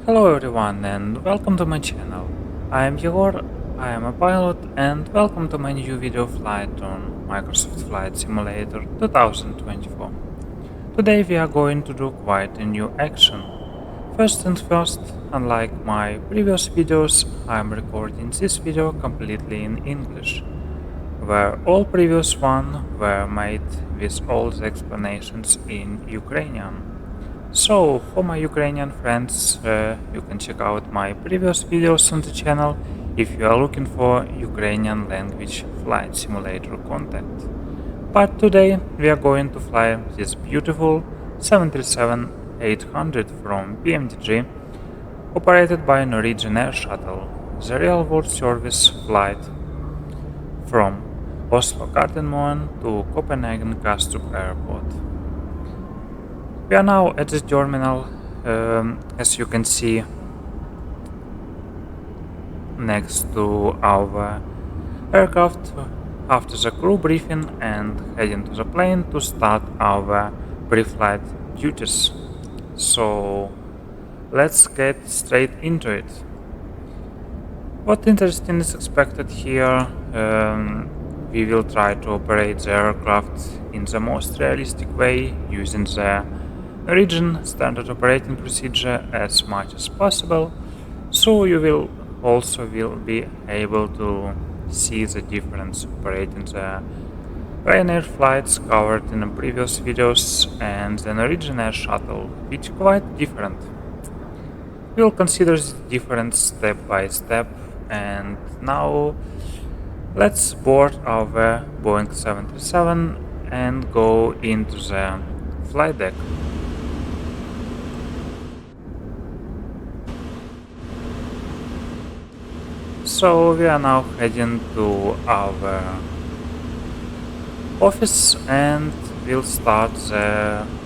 Hello everyone and welcome to my channel. I am Yegor, I am a pilot and welcome to my new video flight on Microsoft Flight Simulator 2024. Today we are going to do quite a new action. First and first, unlike my previous videos, I am recording this video completely in English, where all previous ones were made with all the explanations in Ukrainian. So, for my Ukrainian friends, you can check out my previous videos on the channel if you are looking for Ukrainian language flight simulator content. But today we are going to fly this beautiful 737-800 from PMDG, operated by Norwegian Air Shuttle, the real-world service flight from Oslo Gardermoen to Copenhagen Kastrup airport. We are now at the terminal, as you can see, next to our aircraft after the crew briefing and heading to the plane to start our pre-flight duties. So let's get straight into it. What interesting is expected here, we will try to operate the aircraft in the most realistic way using the Norwegian standard operating procedure as much as possible, so you will also be able to see the difference operating the Ryanair flights covered in the previous videos and the Norwegian Air Shuttle, which are quite different. We'll consider the difference step by step, and now let's board our Boeing 737 and go into the flight deck. So we are now heading to our office and we'll start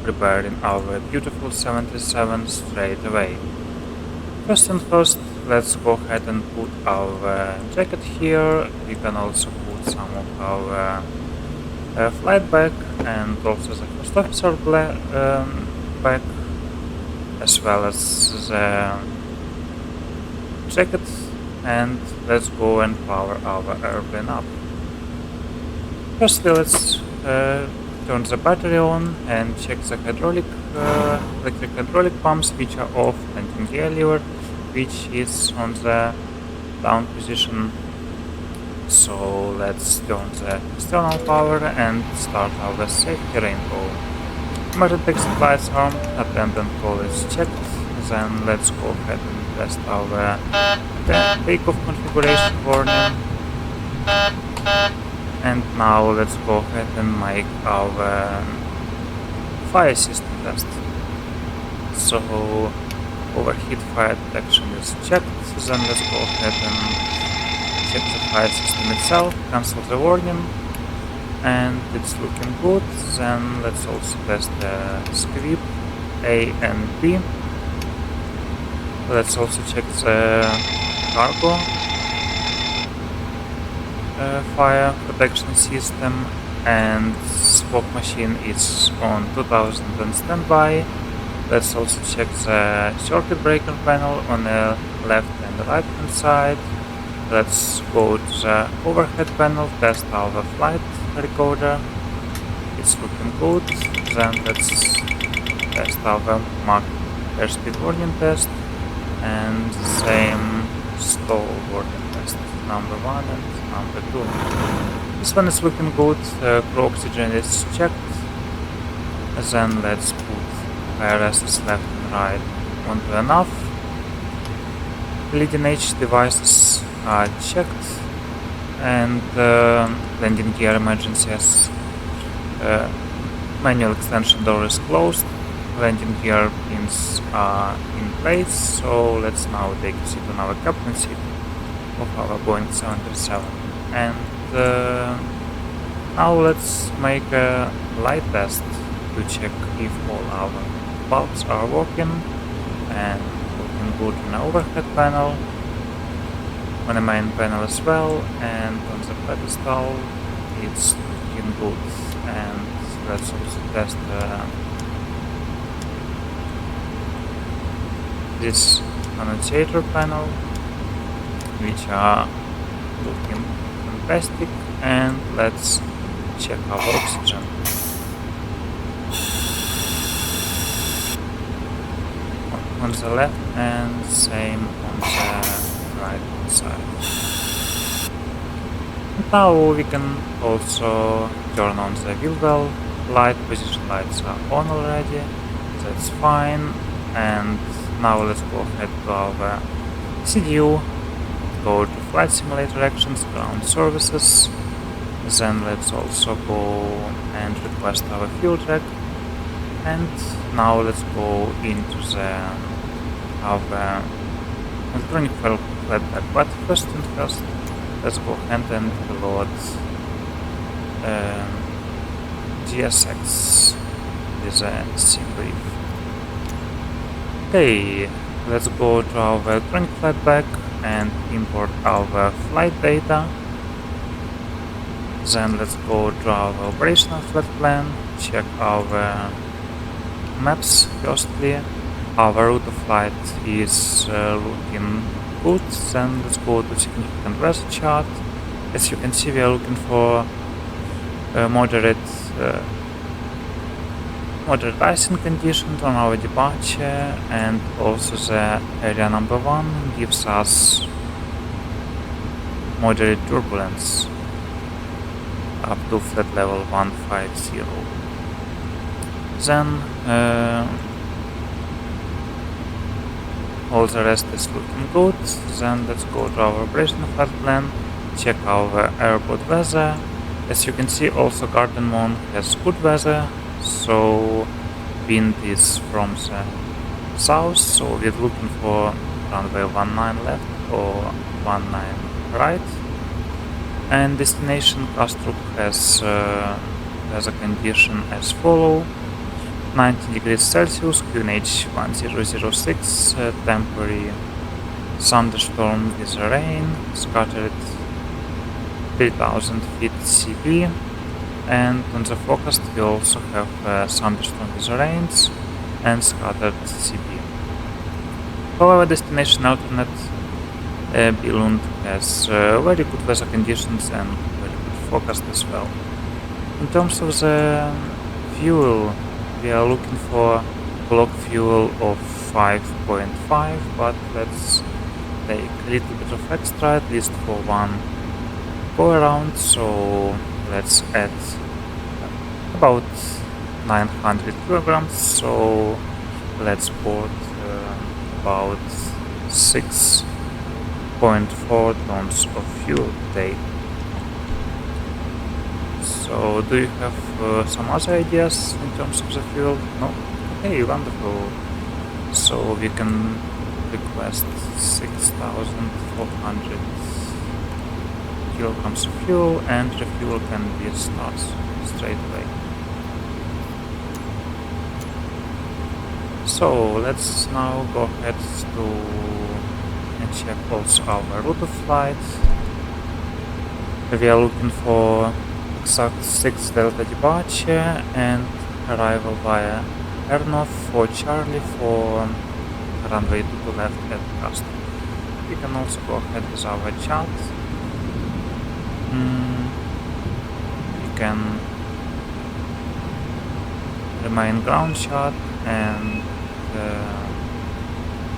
preparing our beautiful 737 straight away. First and first, let's go ahead and put our jacket here. We can also put some of our flight bag and also the first officer bag, as well as the jacket, and let's go and power our airplane up. Firstly, let's turn the battery on and check the electric hydraulic pumps, which are off, landing gear lever, which is on the down position. So let's turn the external power and start our safety rainbow. Emergency exit lights are, attendant call is checked. Then let's go ahead and test our takeoff configuration warning. And now let's go ahead and make our fire system test. So overheat fire detection is checked. Then let's go ahead and check the fire system itself, cancel the warning, and it's looking good. Then let's also test the squib A and B. Let's also check the cargo fire protection system, and smoke machine is on 2000 and standby. Let's also check the circuit breaker panel on the left and the right hand side. Let's go to the overhead panel, test our flight recorder. It's looking good. Then let's test our Mach airspeed warning test and same stall warning test, number 1 and number 2. This one is looking good. Crew oxygen is checked. Then let's put IRSs left and right onto enough. Leading edge devices are checked, and landing gear emergency as manual extension door is closed. Landing gear pins are in place, so let's now take a seat on our captain seat of our Boeing 737. And now let's make a light test to check if all our bulbs are working and looking good on the overhead panel, on the main panel as well, and on the pedestal it's looking good. And let's also test this annotator panel, which are looking fantastic, and let's check our oxygen. On the left and same on the right hand side. Now we can also turn on the wheel well. Light position lights are on already, that's fine. And now let's go ahead to our CDU, go to flight simulator actions, ground services. Then let's also go and request our fuel track. And now let's go into the our electronic flatback. But first and first, let's go ahead and load GSX with a C brief. Okay, let's go to our electronic flatback and import our flight data. Then let's go to our operational flight plan, check our maps firstly. Our route of flight is looking good. Then let's go to significant weather chart. As you can see, we are looking for moderate icing conditions on our departure, and also the area number 1 gives us moderate turbulence up to flat level 150. Then all the rest is looking good. Then let's go to our operational flight plan, check our airport weather. As you can see, also Gardermoen has good weather, so wind is from the south, so we're looking for runway 19 left or 19 right. And destination Kastrup has a condition as follow: 90 degrees Celsius, QNH 1006, temporary thunderstorm with rain, scattered 3000 feet CP, and on the forecast we also have thunderstorm with rains and scattered CP. However, destination alternate Billund has very good weather conditions and very good forecast as well. In terms of the fuel, we are looking for block fuel of 5.5, but let's take a little bit of extra, at least for one go around, so let's add about 900 kilograms, so let's put about 6.4 tons of fuel today. So do you have some other ideas in terms of the fuel? No? Okay, wonderful. So we can request 6,400 kilograms of fuel, and refuel can be started straight away. So let's now go ahead to and check also our route of flight. We are looking for exact 6 Delta departure and arrival via Airnorth for Charlie for runway to the left at Kastrup. We can also go ahead with our chart. We can remain ground chart and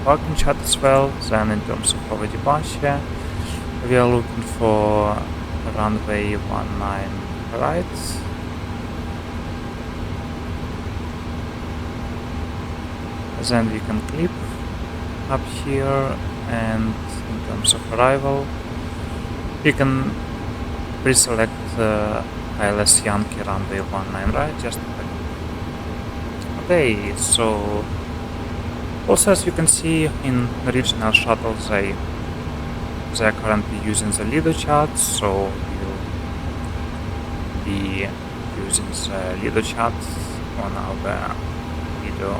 parking chart as well. Then in terms of our departure, we are looking for runway 19 right. Then we can clip up here, and in terms of arrival, we can pre-select ILS Yankee runway 19 right, just like that. Okay, so also as you can see in Norwegian Shuttle, they are currently using the Lido chart, so we'll be using the Lido chart on our video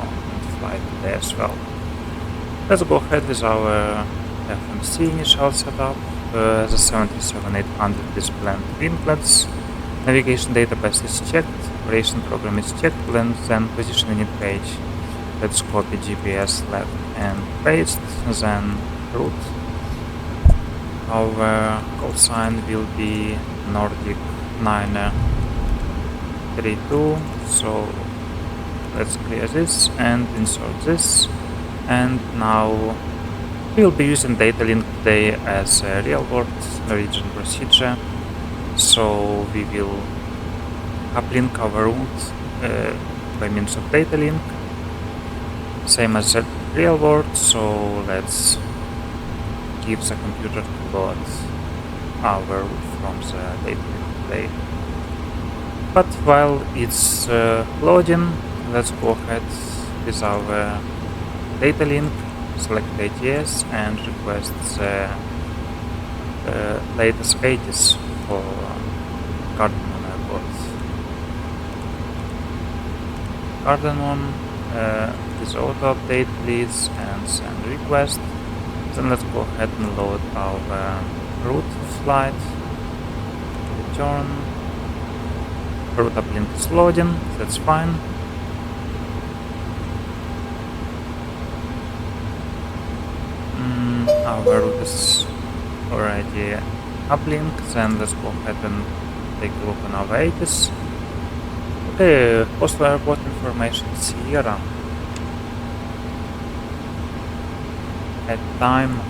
flight today as well. Let's go ahead with our FMC initial setup. The 737-800 is planned winglets. Navigation database is checked, operation program is checked, then positioning page Let's copy GPS left and paste, then route. Our call sign will be Nordic 932, so let's clear this and insert this. And now we'll be using data link today as a real world Norwegian procedure, so we will uplink our route by means of data link, same as the real world. So let's give the computer to load our route from the data link today. But while it's loading, let's go ahead with our data link, select ATS and request the latest 80s for Gardermoen airport. Gardermoen is auto update please and send request. Then let's go ahead and load our route flight. Return. Route uplink is loading, that's fine. Our route is already uplink, then let's go ahead and take a look on our 80s. Okay, Oslo airport information Sierra. At time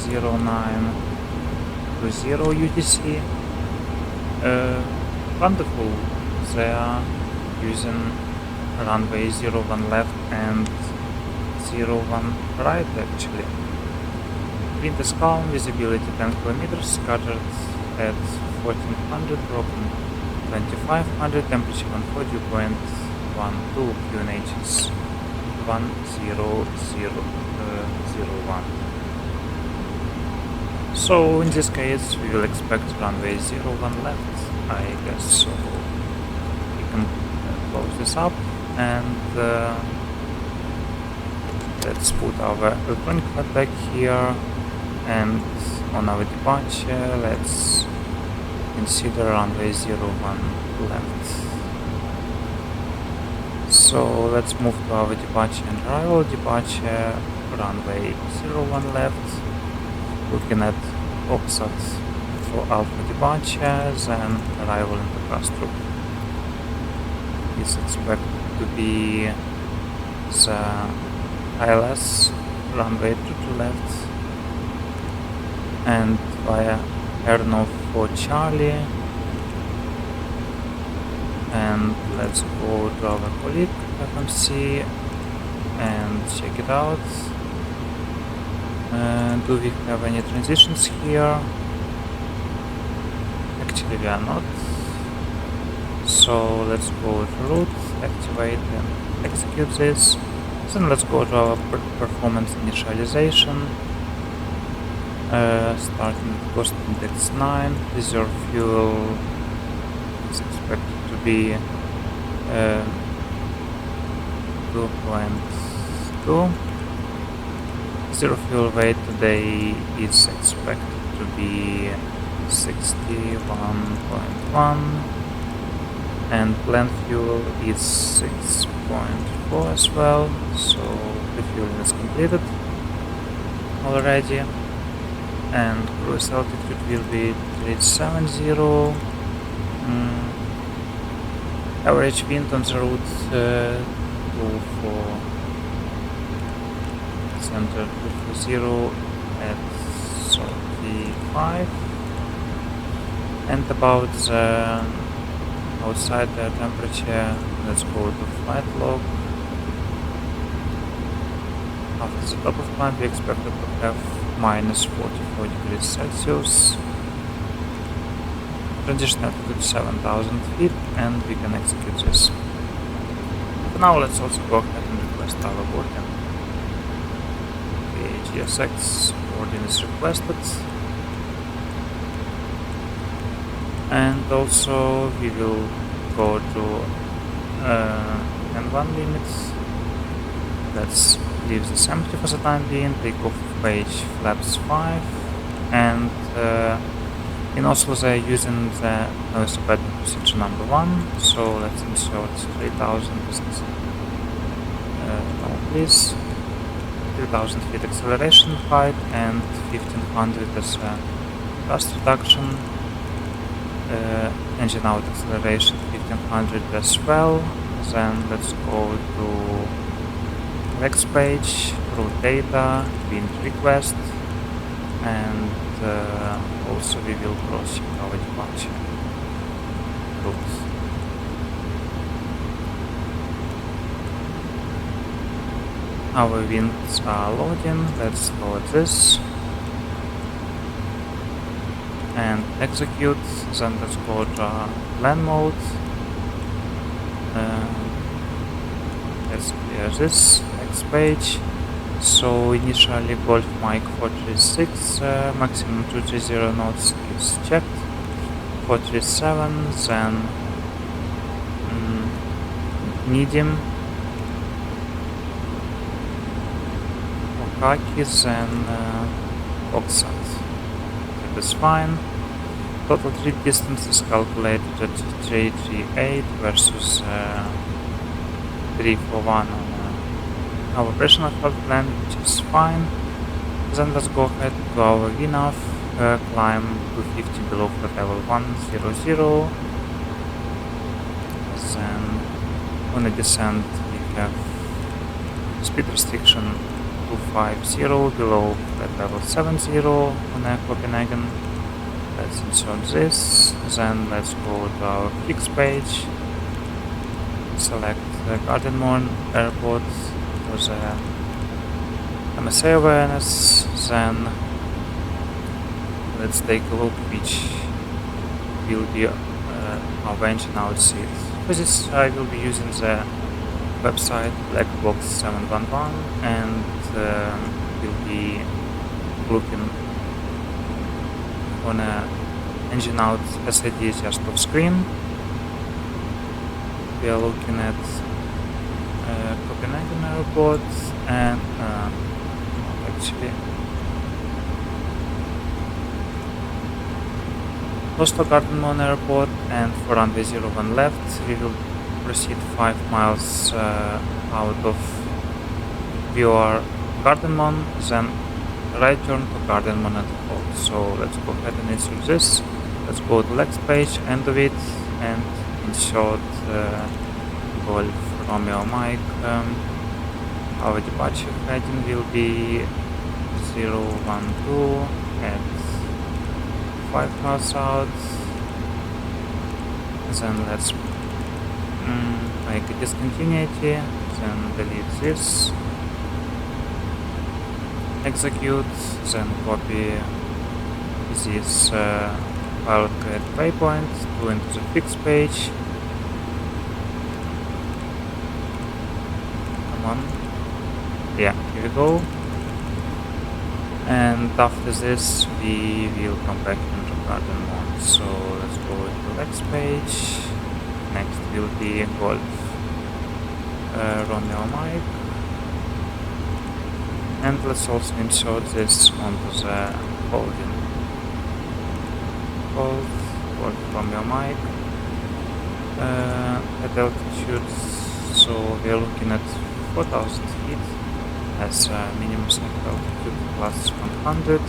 0920 UTC. Wonderful, they are using runway 01 left and 01 right actually. Wind is calm, visibility 10 km, scattered at 1400, broken 2500, temperature 140.12, QNH is 10001. So in this case we will expect runway 01 left, I guess, so we can close this up and let's put our electronic flight back here, and on our departure let's consider runway 01 left. So let's move to our departure and arrival. Departure runway 01 left, looking at opposite for alpha departure, then arrival into Kastrup is expected to be the ILS runway 22 left and via Airno for Charlie. And let's go to our colleague FMC and check it out. Do we have any transitions here? Actually we are not. So let's go to route, activate and execute this. Then let's go to our performance initialization. Starting with cost index 9, reserve fuel is expected to be 2.2. Zero fuel weight today is expected to be 61.1, and planned fuel is 6.4 as well, so refueling is completed already, and cruise altitude will be 370. Average wind on the route 24 center 240 at 35, and about the outside the temperature, let's go to flight log. After the top of climb we expected to have minus 44 degrees Celsius. Transition altitude 7,000 feet, and we can execute this. For now let's also go ahead and request our boarding. Okay, GSX boarding is requested. And also we will go to N1 limits. Let's leave this empty for the time being, take off page flaps 5, and in Oslo they are using the noise abatement procedure number 1, so let's insert 3000 business please. 3000 feet acceleration height and 1500 as a thrust reduction. Engine out acceleration 1500 as well. Then let's go to next page, route data, wind request, and also we will cross our departure routes. Our winds are loading. Let's load this and execute. Then let's go to land mode. Let's clear this next page. So initially Golf Mike 436, maximum 230 knots is checked. 437, then medium, Okaki, then Oxat. That is fine. Total trip distance is calculated at 338 versus 341 on our operational flight plan, which is fine. Then let's go ahead to our VNAV, climb 250 below flight level 100. Then on a descent we have speed restriction 250 below flight level 70 on a Copenhagen. Let's insert this. Then let's go to our fix page. Select the Gardermoen airport for the MSA awareness. Then let's take a look which will be our engine out seat. For this I will be using the website Blackbox 711 and will be looking on a engine out SID just off screen. We are looking at Copenhagen airport and actually Oslo Gardermoen airport, and for runway 01 left we will proceed 5 miles out of VR Gardermoen, then right turn to Gardermoen at hold. So let's go ahead and insert this. Let's go to the next page, end of it, and insert Golf Romeo Mike. Our departure heading will be 012 at 5 miles out. Then let's make a discontinuity, then delete this, execute, then copy this pilot create waypoint, go into the fix page. Come on. Yeah, here we go. And after this we will come back into Gardermoen. So let's go to the next page. Next will be Golf Romeo Mike. And let's also insert this onto the holding. Golf Romeo Mike. At altitude, so we are looking at 4,000 feet as minimum sample altitude plus 100.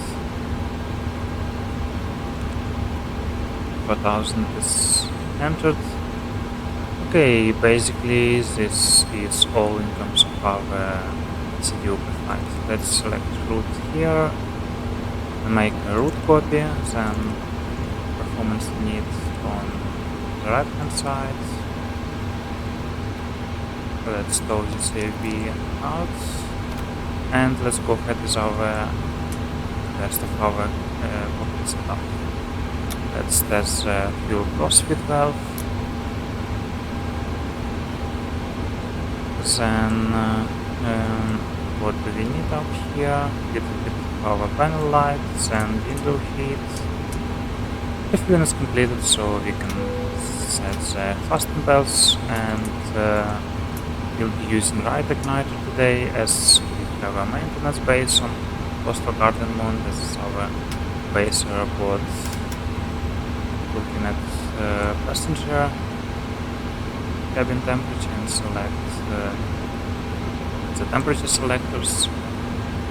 4,000 is entered. Okay, basically this is all in terms of our CDU flight. Let's select route here and make a route copy, then performance need on the right hand side. Let's throw this AV out and let's go ahead with our rest of our cockpit setup. Let's test the fuel crossfit valve. Then what do we need up here? Little bit of our panel light, then window heat. The fuel is completed, so we can set the fasten belts, and we'll be using right igniter today as we have a maintenance base on Oslo Gardermoen. This is our base airport. Looking at passenger cabin temperature and select the temperature selectors.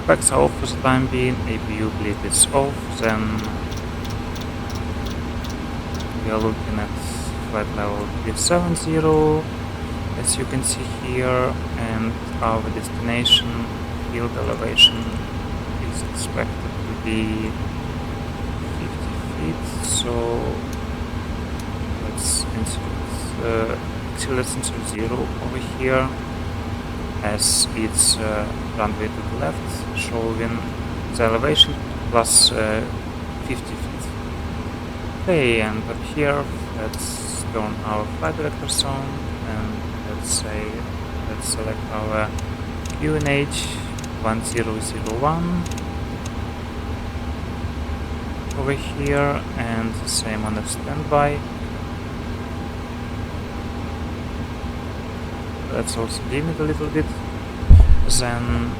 Specs are off for the time being, APU bleed is off, then we are looking at flight level 370, as you can see here, and our destination field elevation is expected to be 50 feet, so let's insert, actually let's insert 0 over here, as it's runway to the left, showing the elevation plus 50 feet. Okay, and up here, let's turn our flight director zone, and let's select our QNH 1001 over here, and the same on the standby. Let's also dim it a little bit. Then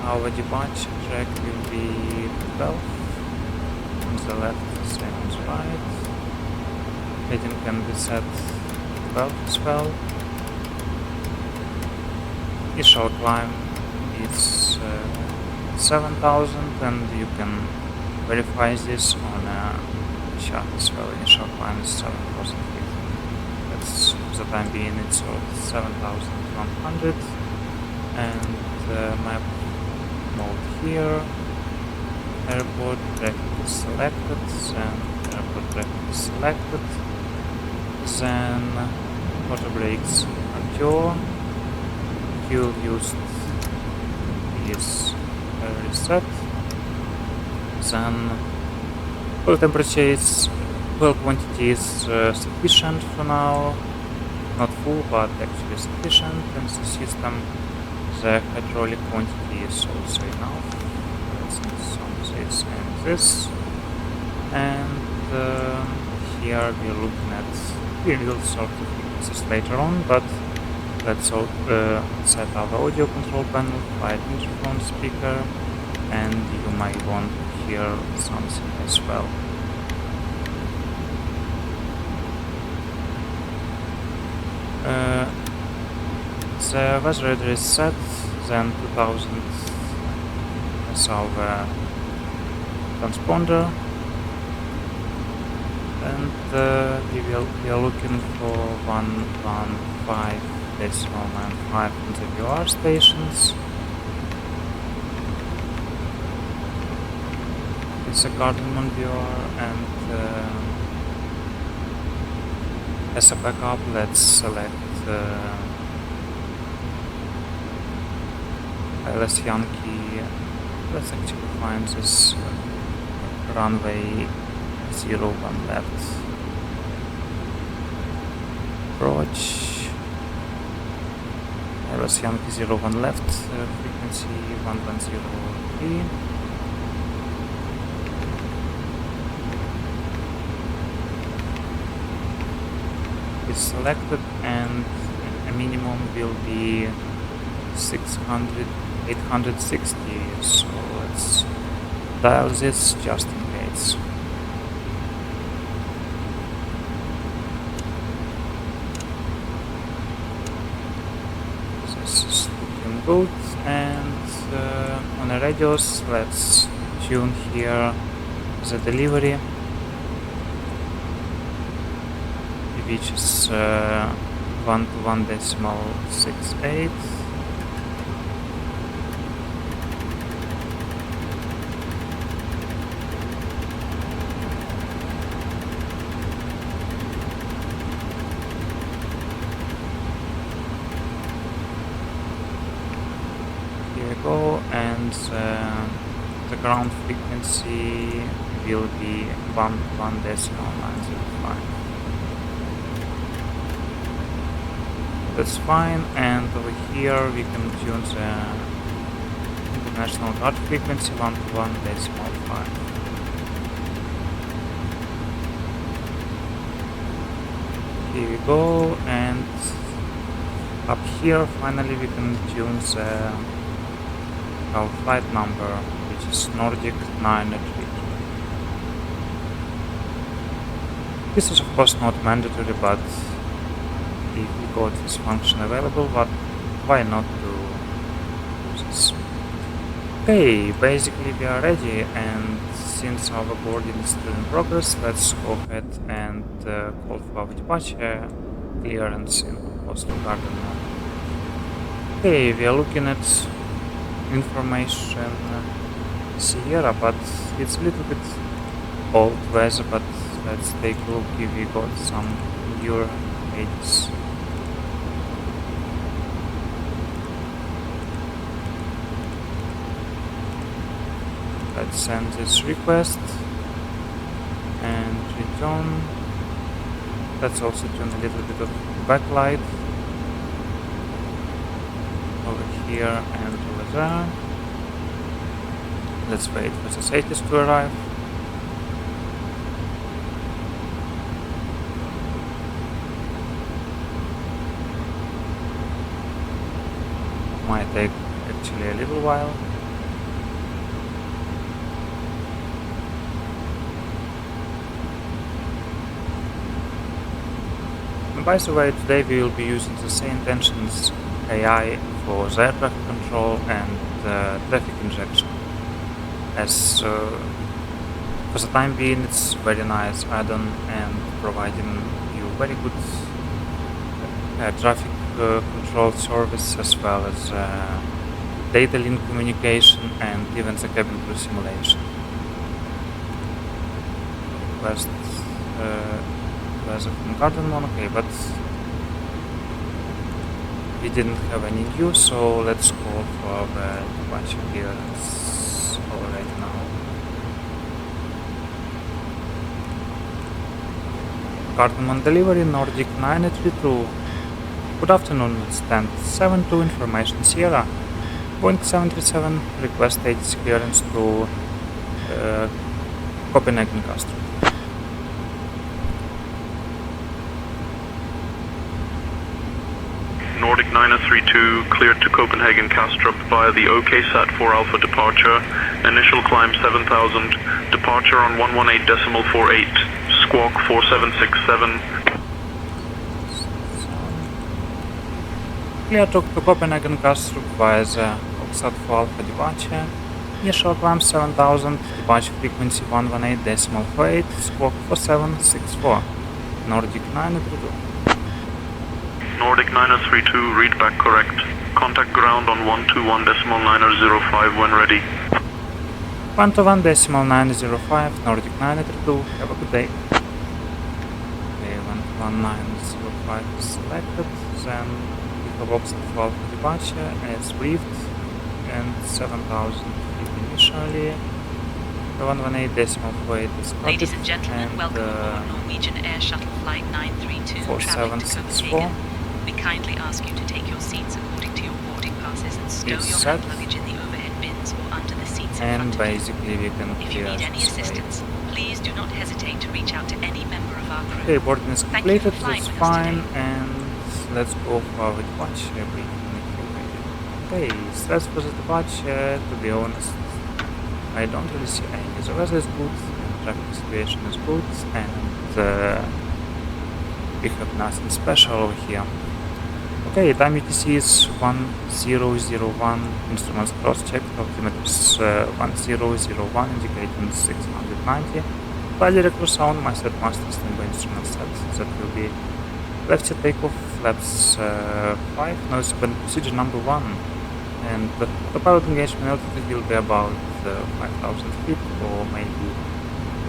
our departure track will be 12 on the left, same on the right. Heading can be set 12 as well. Initial climb is 7,000, and you can verify this on a chart as well. Initial climb is 7,000 feet. That's, for the time being, it's 7,100, and map mode here. Airport traffic is selected, then airport traffic is selected, then water brakes are pure. Fuel used is reset. Then fuel temperature is, fuel quantity is sufficient for now. Not full, but actually sufficient in the system. The hydraulic quantity is also enough. Let's sum this and this. And here we're looking at, we will sort of frequencies later on, but let's set our audio control panel, flight microphone speaker, and you might want to hear something as well. The weather radar is set, then 2000 as our transponder, and we are looking for 115.95 on the VR stations. It's a Gardermoen VR, and as a backup, let's select LS Yankee. Let's actually find this runway 01 left. Approach. LS Yankee 01 left, frequency 1103. Is selected, and a minimum will be 860, so let's dial this just in case. This is looking good, and on the radios, let's tune here the delivery, which is 1:1.68. Here we go, and the ground frequency will be 1:1.905. That's fine, and over here we can tune the international guard frequency 1:1.5. Here we go, and up here finally we can tune our flight number, which is Nordic 983. This is of course not mandatory, but if we got this function available, why not to Okay, basically we are ready, and since our boarding is still in progress, let's go ahead and call for our departure clearance in Oslo Gardermoen. Okay, we are looking at information Sierra, but it's a little bit old weather, but let's take a look if we got some newer pages. Let's send this request and return. Let's also turn a little bit of backlight over here and over there. Let's wait for the status to arrive. Might take actually a little while. By the way, today we will be using the same tensions AI for the air traffic control and traffic injection. As for the time being, it's very nice add-on and providing you very good traffic control service, as well as data link communication and even the cabin crew simulation. Request from Gardermoen, okay, but we didn't have any news, so let's call for the departure clearance already now. Gardermoen delivery, Nordic 932. Good afternoon, stand 72 information Sierra. Boeing 737 request ATC clearance to Copenhagen Kastrup. Nordic 932 cleared to Copenhagen Kastrup via the OK Sat 4 Alpha departure. Initial climb 7000. Departure on 118.48. Squawk 4767. Clear to Copenhagen Kastrup via the OK Sat 4 Alpha departure. Initial climb 7000. Departure frequency 118.48. Squawk 4764. Nordic 932. Nordic 932, read back correct. Contact ground on 121.905 when ready. 121.905, Nordic 932, have a good day. Okay, 11905 is selected, then we have option for departure as briefed, and 7000 feet initially. The 118.48 is started. Ladies and gentlemen, welcome aboard Norwegian Air Shuttle Flight 932 traveling to Copenhagen. We kindly ask you to take your seats according to your boarding passes and stow your hand luggage in the overhead bins or under the seats in front of you. Basically we can If you need any assistance, please do not hesitate to reach out to any member of our crew. Okay, boarding is completed, that's fine, today. and let's go for our departure briefing. Okay, stress for the departure, to be honest, I don't really see any. The weather is good, and traffic situation is good, and we have nothing special over here. Okay, time UTC is 1001, instruments cross-checked, altimeters 1001, indicating 690. Flight director sound, my set master standby instrument set, that will be left set takeoff, flaps 5, noise procedure number 1, and the autopilot engagement altitude will be about 5000 feet or maybe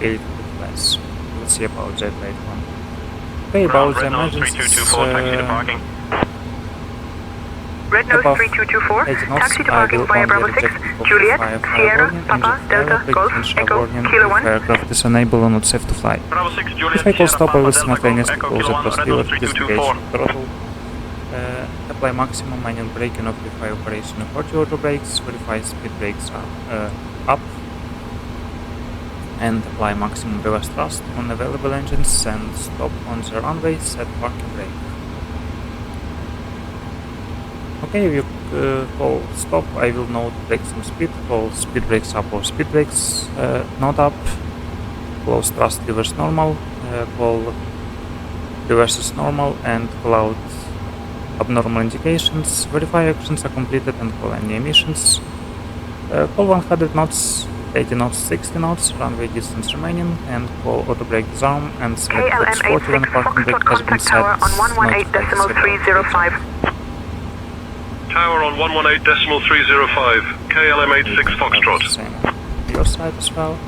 a little bit less. Let's see about that later on. Okay, about the emergencies, Red Nose 3224, taxi to parking via Bravo 6, Juliet, Sierra, Papa, Delta, Golf, Echo, Kilo 1. Aircraft is unable or not safe to fly. Bravo 6, Juliet, If I call Sierra, stop, I Papa, will Delta, simultaneously Golf, close Echo, the Kilo 1, thrust Red lever, Nose disengage 3224. throttle, apply maximum manual braking, amplify operation of auto brakes, verify speed brakes up, and apply maximum reverse thrust on available engines and stop on the runway, set parking brake. Okay, we call stop, I will note brakes on speed, call speed brakes up or speed brakes not up, close thrust reverse normal, call reverses normal, and call out abnormal indications, verify actions are completed and call any emissions, Call 100 knots, 80 knots, 60 knots, runway distance remaining, and call auto brake disarm and select Fox 40 when the parking brake has been set. On 118.305. Tower on 118.305, KLM86 Foxtrot. Same on your side as well.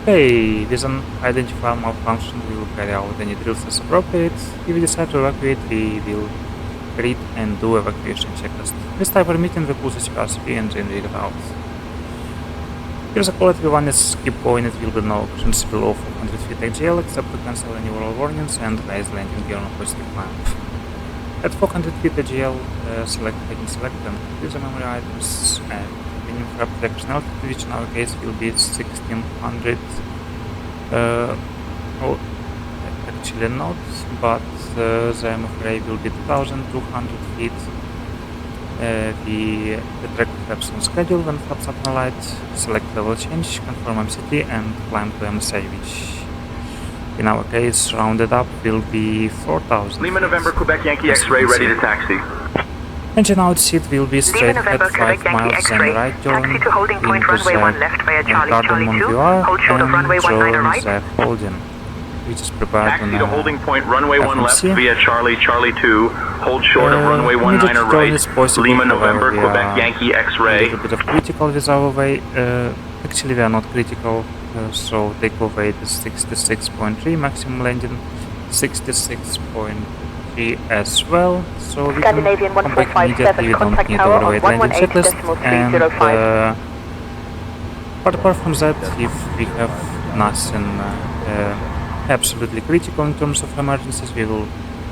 Okay, with an identifier malfunction, we will carry out any drills as appropriate. If we decide to evacuate, we will read and do evacuation checklist. This type of meeting, we pull the CRCP and generate it out. If the quality one is keep going, it will be no options below 400 feet AGL except to cancel any oral warnings and raise landing gear on positive climb. At 400 feet AGL, select heading select and use the memory items and minimum for protection altitude, which in our case will be 1600. Oh, actually not, but the MFRA will be 2200 feet. The track flaps on schedule when flaps up on light, select level change, confirm MCT and climb to MSA, which in our case rounded up will be 4000. Lima November Quebec Yankee X-ray ready to taxi. Engine out seat will be straight at 5 miles then right turn into the Gardermoen VR and join the holding, which is prepared Taxi on to holding point runway 1 left FMC. via Charlie 2, hold short of runway 19 right, Lima November Quebec Yankee A X-ray. little bit of critical with our way. Actually we are not critical, so takeoff weight is 66.3, maximum landing 66.3 as well, so we can come back immediately, we don't need overweight landing checklist. And but apart from that, if we have nothing absolutely critical in terms of emergencies, we will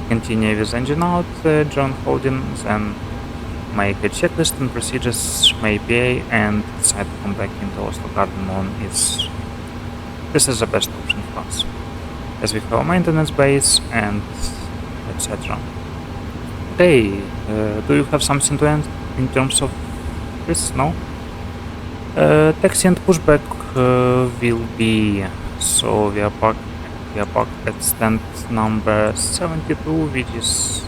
continue with engine out, join holdings, and make a checklist and procedures, may PA, and decide to come back into Oslo Gardermoen. This is the best option for us, as we have a maintenance base and etc. Okay, do you have something to end in terms of this? No? Taxi and pushback will be, so we are parked at stand number 72, which is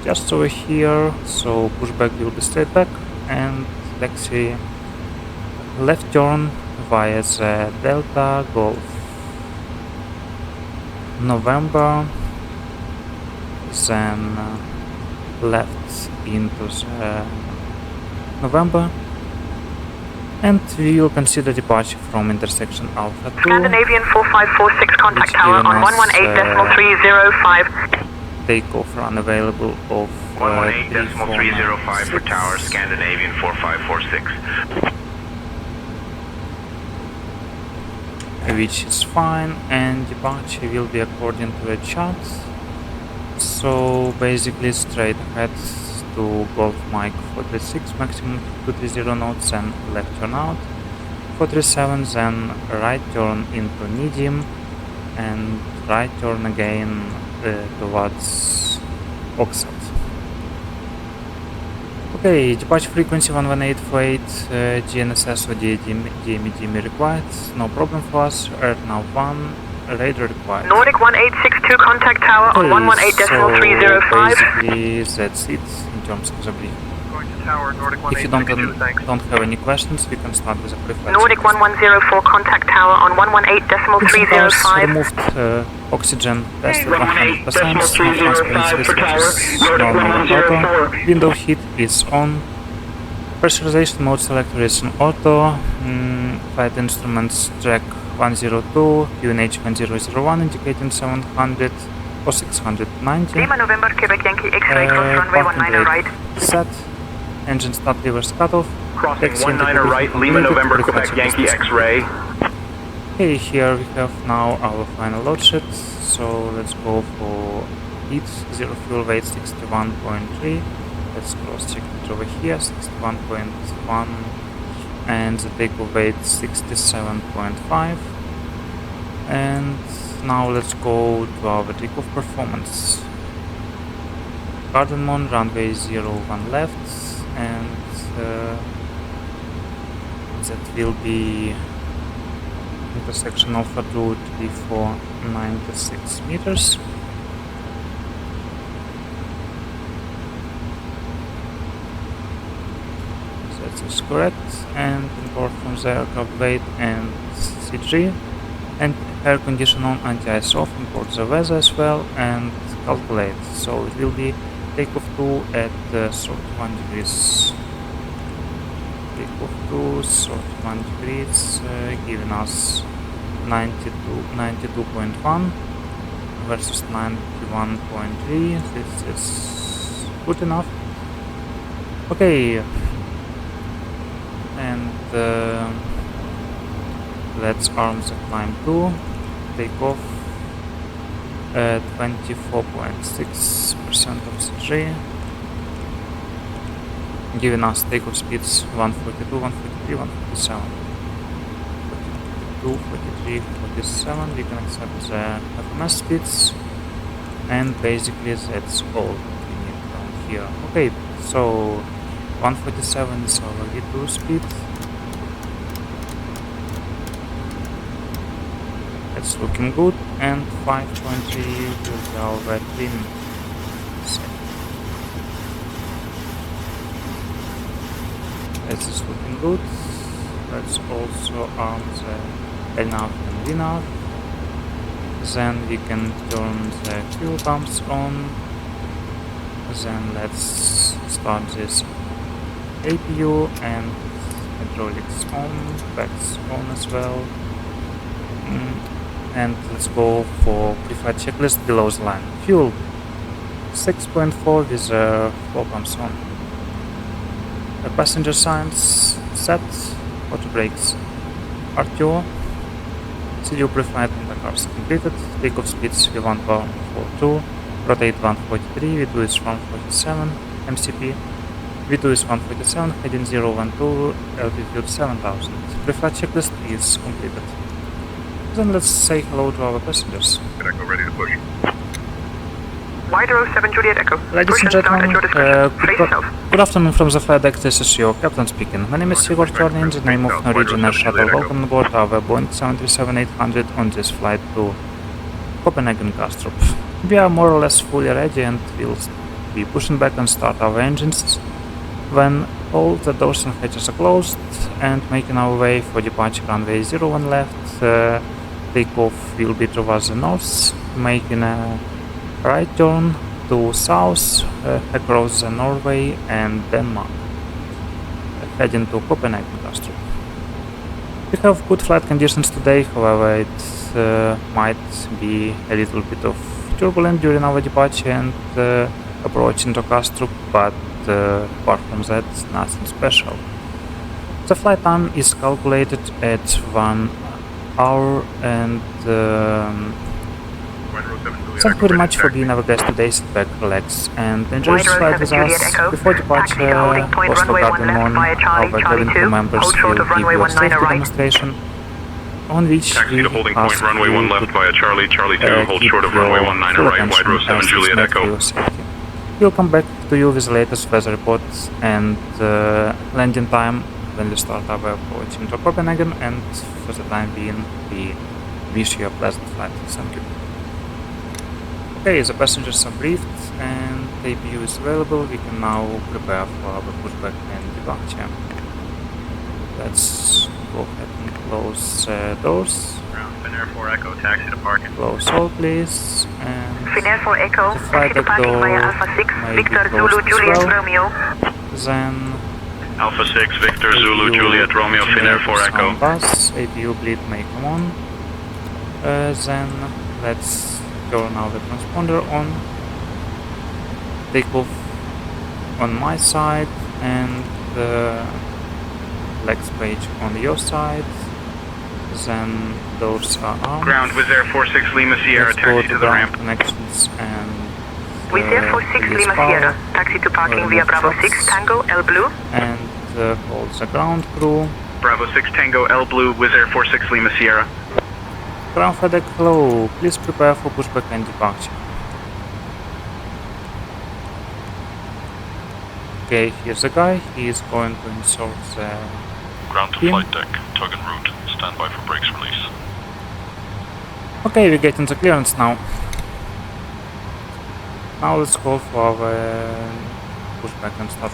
just over here, so pushback will be straight back and taxi left turn via the Delta Golf November, then left into the November, and we will consider departure from intersection Alpha 2. Scandinavian 4546 contact tower on 118.305. Takeoff run available of 118.305 for tower Scandinavian 4546. Which is fine, and departure will be according to a chart. So basically straight ahead to Golf Mike 436, maximum 230 knots, and left turn out 437, then right turn into medium and right turn again towards Oxford. Okay, departure frequency 11848, GNSS or DME required, no problem for us. Earth now 1, radar required. Nordic 1862 contact tower on 118.305. So basically that's it in terms of the briefing. If you don't have any questions, we can start with a pre-flight. Nordic 1104 contact tower on 118.305. Removed oxygen tested 100%, transparency is normal auto, window heat is on, pressurization mode selector is on auto, flight instruments track 102, QNH 1001 indicating 700 or 690, Lima November Quebec Yankee X-ray cross runway 19 right. Set, engine start reverse cutoff, Crossing 19 right, Lima November Quebec Yankee X-ray. Okay, here we have now our final load sheet, so let's go for heat, zero fuel weight 61.3, let's cross check it over here, 61.1, and the takeoff weight 67.5, and now let's go to our takeoff performance. Gardermoen, runway 01 left, and that will be intersection Alpha 2 to be for 96 meters. that is correct, and import from the aircraft weight and CG, and air condition on, anti-ice off, import the weather as well, and calculate. So it will be takeoff 2 at 31 degrees. Takeoff 2, 31 degrees, giving us 92.1 versus 91.3. This is good enough. Okay, and let's arm the climb 2, take off at 24.6% of CG, giving us takeoff speeds 142, 143, 147. 42, 43, 47, we can accept the FMS speeds, and basically that's all we need down here. Okay, so 147 is our V2 speed. It's looking good, and 5.3 will be our trim set. This is looking good. Let's also arm the LNAV and VNAV. Then we can turn the fuel pumps on. Then let's start this APU and hydraulics on, backs on as well. And let's go for pre-flight checklist below the line. Fuel 6.4 with flow pumps on. The passenger signs set. Auto brakes RTO. CDU pre-flight in the cars completed. Takeoff speeds V1 142. Rotate 143. V2 is 147. MCP V2 is 147. Heading 012. Altitude 7000. Pre-flight checklist is completed. Then let's say hello to our passengers. Echo ready to push. Wide row 7 Juliet Echo. Ladies and gentlemen, good afternoon from the flight deck. This is your captain speaking. My name is Yegor in the name of Norwegian and Shuttle. Welcome aboard our Boeing 737-800 on this flight to Copenhagen Kastrup. We are more or less fully ready and will be pushing back and start our engines when all the doors and hatches are closed, and making our way for departure runway 01 left. Takeoff will be towards the north, making a right turn to south across the Norway and Denmark, heading to Copenhagen Kastrup. We have good flight conditions today, however it might be a little bit of turbulent during our departure and approaching to Kastrup, but apart from that, nothing special. The flight time is calculated at 1 hour, and thank you very much for being our guest today. Sit back, relax, and enjoy this flight with us. Before departure, Oslo Gardermoen, our cabin crew members will give you a safety demonstration on which we ask you to keep your full attention as is met for your safety. We'll come back to you with the latest weather reports and landing time when we start our approach into Copenhagen, and for the time being, we wish you a pleasant flight. Thank you. Okay, the passengers are briefed and the APU is available. We can now prepare for our pushback and departure. Let's go ahead and close doors. Finnair 4 Echo, taxi to parking. Close all, please. And Finnair 4 Echo, the flight taxi to parking via Alpha 6, Victor Zulu Juliet Romeo. Then Alpha 6, Victor Zulu Juliet Romeo, Finnair 4 Echo. Bus, APU bleed may come on. Then let's turn now the transponder on. Take off on my side and the legs page on your side. Then doors are armed. Ground with Air 46 Lima Sierra, Let's go taxi to the ramp. Connections and With Air 46 Lima Sierra, taxi to parking via Bravo 6 Tango L Blue. And hold the ground crew. Bravo 6 Tango L Blue with Air 46 Lima Sierra. Ground FedEx hello, please prepare for pushback and departure. Okay, here's the guy, he is going to insert the Ground to pin. flight deck, tug en route, stand by for brakes release. Okay, we're getting the clearance now. Now let's go for our pushback and start.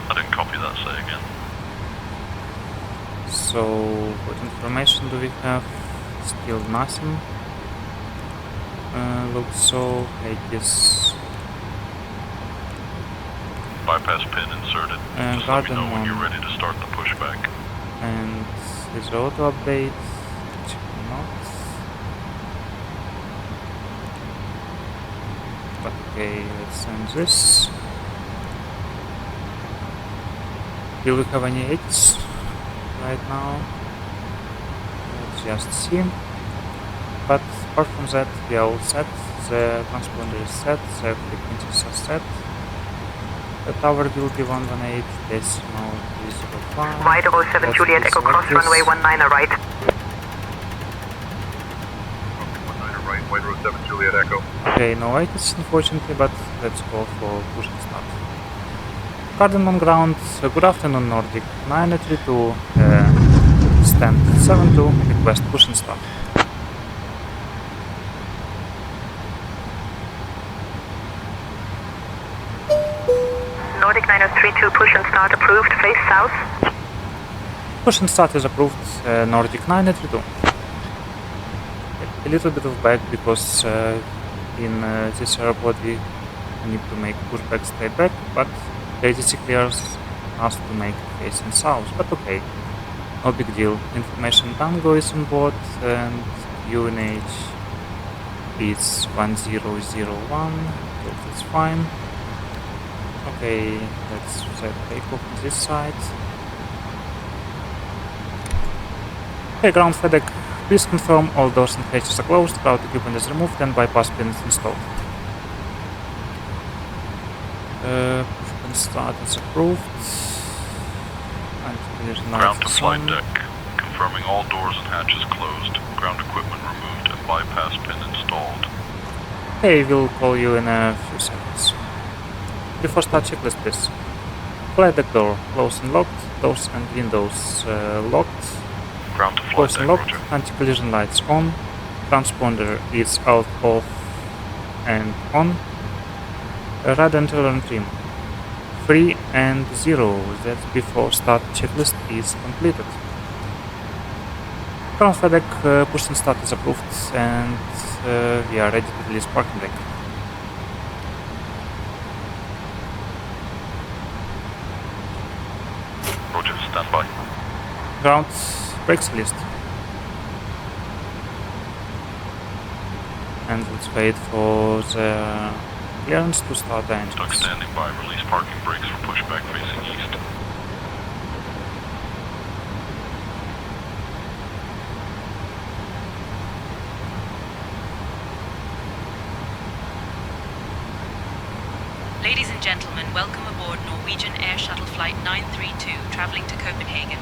I didn't copy that, say again. So, what information do we have? Still nothing. Looks so like this. Bypass pin inserted. Just let me know when you're ready to start the pushback. And is auto update? Not. But okay, let's send this. Do we have any hits right now? Let's just see. But apart from that, we are all set. The transponder is set, the frequencies are set. The tower will be 118, decimal 305. Wide 07 Juliet Echo cross runway 19 right. 19 right, white 07 Juliet Echo. Okay, no weights unfortunately, but let's go for push and start. Gardermoen ground, good afternoon Nordic, 932, stand 72, request push and start. Nordic 9032, push and start approved, face south. Push and start is approved, Nordic 932. A little bit of back because in this airport we need to make pushback straight back, but ATC clears us to make it facing south, but okay, no big deal. Information Tango is on board and UNH is 1001, so that's fine. Okay, let's set takeoff on this side. Okay, ground FedEx, please confirm all doors and hatches are closed, crowd equipment is removed and bypass pin is installed. Push and start is approved. And there's Ground to flight deck. Confirming all doors and hatches closed. Ground equipment removed and bypass pin installed. Okay, we'll call you in a few seconds. Before start, checklist please. Flight deck door, closed and locked, doors and windows locked. Ground to flight Closed and deck, locked, roger. anti-collision lights on, transponder is out of and on. Radar and turn trim 3 and 0, that's before start checklist is completed. Ground FedEx push and start is approved and we are ready to release parking deck. Roger, stand by. Ground brakes released. And let's wait for the clearance to start the engines. Duck standing by. Release parking brakes for pushback facing east. Ladies and gentlemen, welcome aboard Norwegian Air Shuttle Flight 932, traveling to Copenhagen.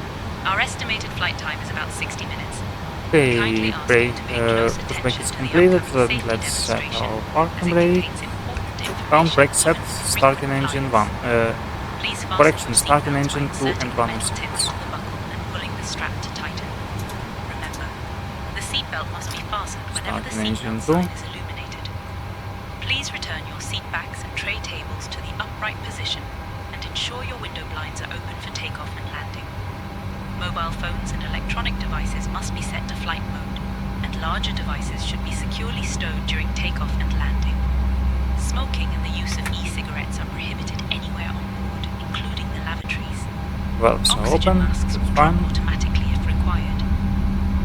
Our estimated flight time is about 60 minutes. Okay, Kindly ask brake, you to pay close pushback attention is to the completed, upcoming then safety let's set demonstration, our as parking it brake. contains important Ground information brake set, on the risk starting of engine flights. 1. Please fasten Correction, your starting seatbelt engine by 2 and inserting 1 metal on tips 6. on the buckle and pulling the strap to tighten. Remember, the seatbelt must be fastened whenever the Starting engine seatbelt 2. sign is illuminated. Please return your seat backs and tray tables to the upright position and ensure your window blinds are open for takeoff and landing. Mobile phones and electronic devices must be set to flight mode, and larger devices should be securely stowed during takeoff and landing. Smoking and the use of e-cigarettes are prohibited anywhere on board, including the lavatories. Valves are Oxygen open, masks that's will drop fine. automatically if required.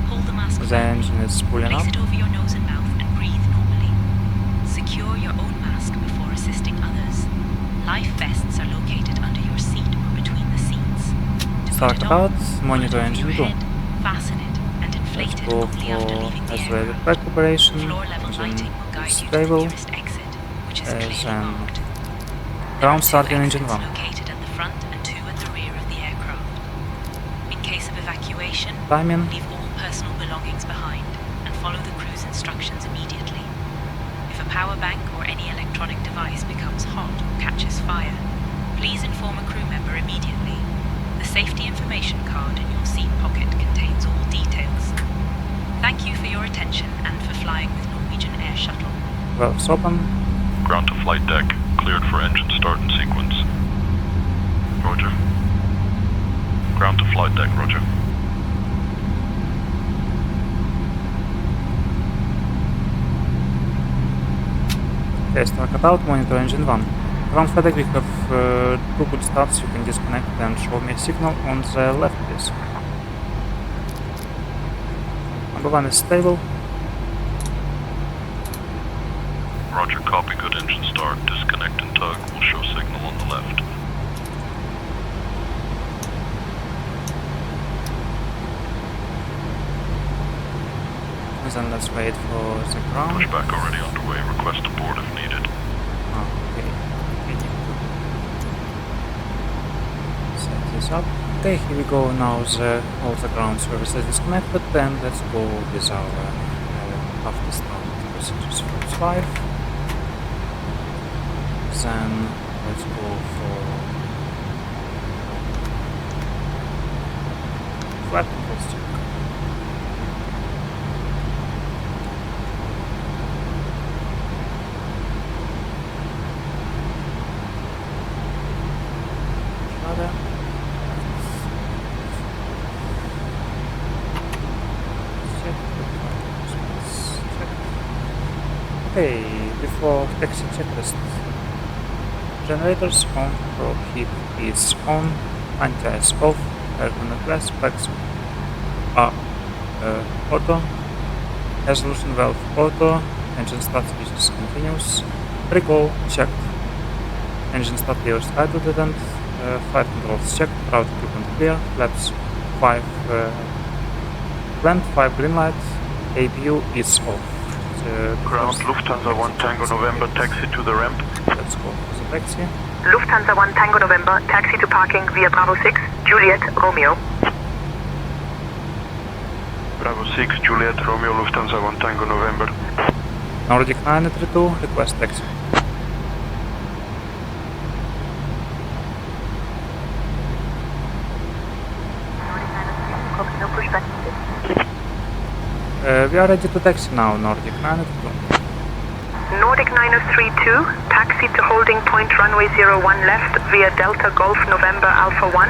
Pull the mask The back. engine is pulling Place up. it over your nose and mouth and breathe normally. Secure your own mask before assisting others. Life vests are located under your seat or between the seats. To Start put it on, about, monitor put it over engine your 2. head, fasten it, and inflate Let's it go only after for leaving the isolated aircraft. back operation. Floor level Engine lighting will guide is you to the stable. nearest exit, which is clearly Then marked. ground There are starting two engine exits 1. located at the front and two at the rear of the aircraft. In case of evacuation, Timing. leave all personal belongings behind and follow the crew's instructions immediately. If a power bank or any electronic device becomes hot or catches fire, please inform a crew member immediately. The safety information card in your seat pocket contains all details. Thank you for your attention and for flying with Norwegian Air Shuttle. Valves open. Ground to flight deck. Cleared for engine start and sequence. Roger. Ground to flight deck, roger. Okay, start cut out, monitor engine 1. Around FedEx we have 2 good starts, you can disconnect and show me a signal on the left please. Number 1 is stable. Roger, copy, good engine start. Disconnect and tug will show signal on the left. Then let's wait for the ground. Pushback already underway. Request a board if needed. Okay. We need to set this up. Okay, here we go now. All the ground service is disconnected. Then let's go with our after start procedures for 5. Then let's go for flight control stick. Okay, before taxi checklist. Generators on, probe heat is on, anti-ice off, air glass specs are auto, resolution valve auto, engine start switches continuous, pre-go checked, engine start gears idle detent, flight controls checked, route equipment clear, flaps 5 plant, 5 green light, APU is off. Ground Lufthansa 1 Tango November, taxi to the ramp. Let's go for the taxi. Lufthansa 1 Tango November, taxi to parking via Bravo 6, Juliet, Romeo. Bravo 6, Juliet, Romeo, Lufthansa 1 Tango November. Nordic 932, request taxi. No pushback. We are ready to taxi now, Nordic 932. Nordic 932, taxi to holding point runway 01 left via Delta Golf November Alpha 1.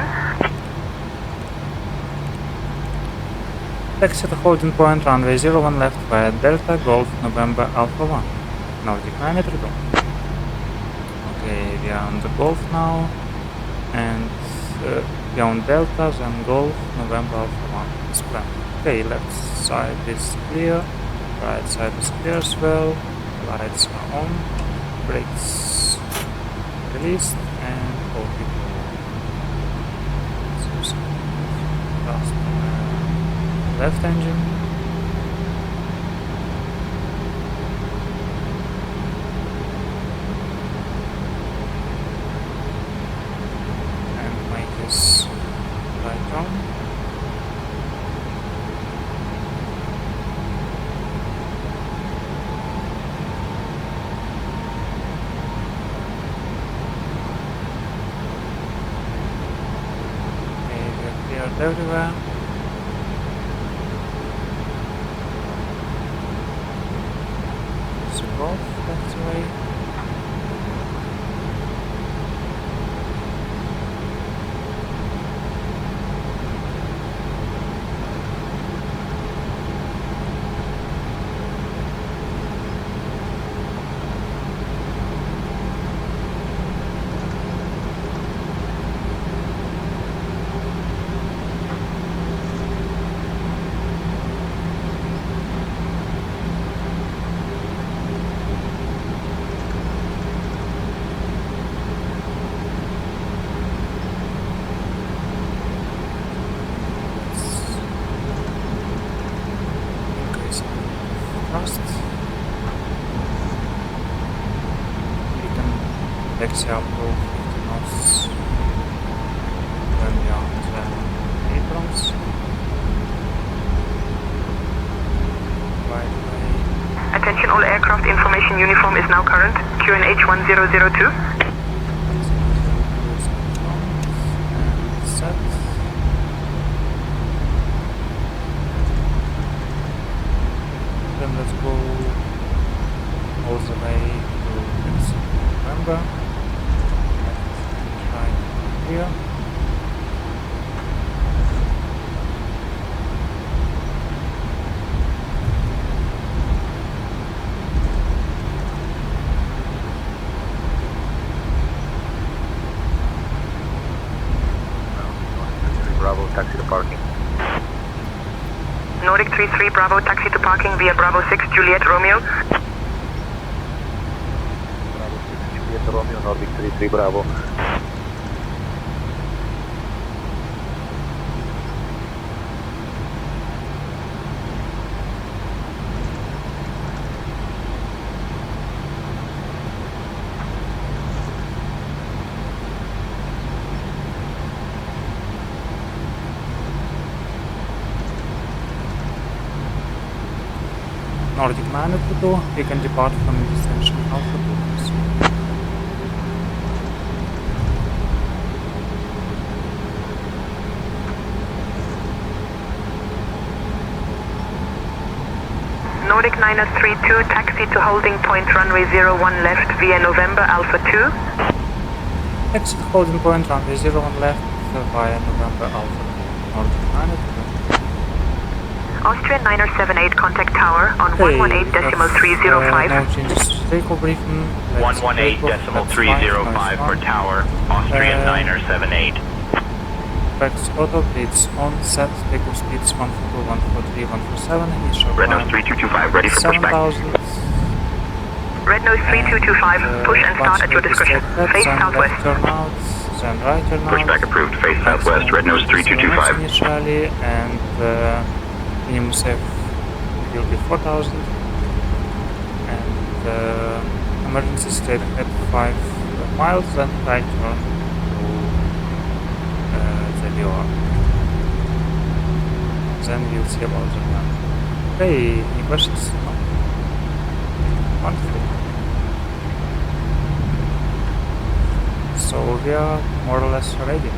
Taxi to holding point runway 01 left via Delta Golf November Alpha 1. Nordic 932. Okay, we are on the Golf now. And we are on Delta, then Golf November Alpha 1. It's planned. Okay, left side is clear, right side is clear as well, lights are on, brakes released, and all people fast left engine. And make this light on. Everywhere. So both left away. Thrust. We can taxi up to 50 knots when we are on the aprons. Right way. Attention all aircraft information uniform is now current, QNH 1002. And set. Then let's go all the way to November. Left and right here. Bravo, taxi to parking. Nordic 33 Bravo, taxi to parking via Bravo 6 Juliet Romeo. Bravo 6 Juliet Romeo, Nordic 33 Bravo. Nordic 922, we can depart from destination Alpha 2. Nordic 932, taxi to holding point runway 01 left via November Alpha 2. Exit holding point runway 01 left via November Alpha 2. Nordic 922. Austrian 978, contact tower on 118.305. No changes to takeoff briefing. 118.305 for tower, Austrian 978. Specs auto, it's on set, takeoff speeds 142, 143, 147, initial Red Nose climb 3225, ready for pushback. 7,000. Red Nose 3225, push and start at your discretion. Face southwest. Left turnout, then right turnout. Pushback approved, face southwest, Red Nose 3225. Initially, and minimum safe will be 4,000. And emergency state at 5 miles, then right turn to the Yegor. Then we'll see about the plan. Hey, any questions? No? Wonderful. So we are more or less ready.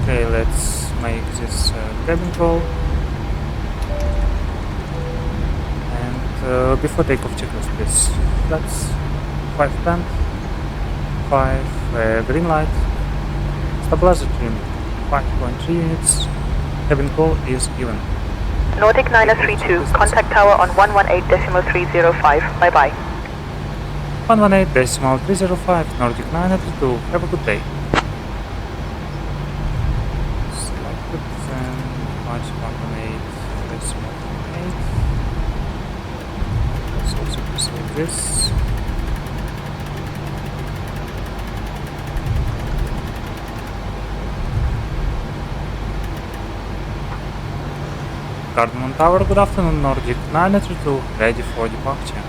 Okay, let's make this cabin call. And before takeoff checklist, please. That's 510, 5 green light, stabilizer trim 5.3 units, cabin call is given. Nordic 932, contact tower on 118.305. Bye bye. 118.305, Nordic 932, have a good day. Selected and launch 118.308. Let's also proceed this. Gardermoen Tower, good afternoon, Nordic 932, ready for departure.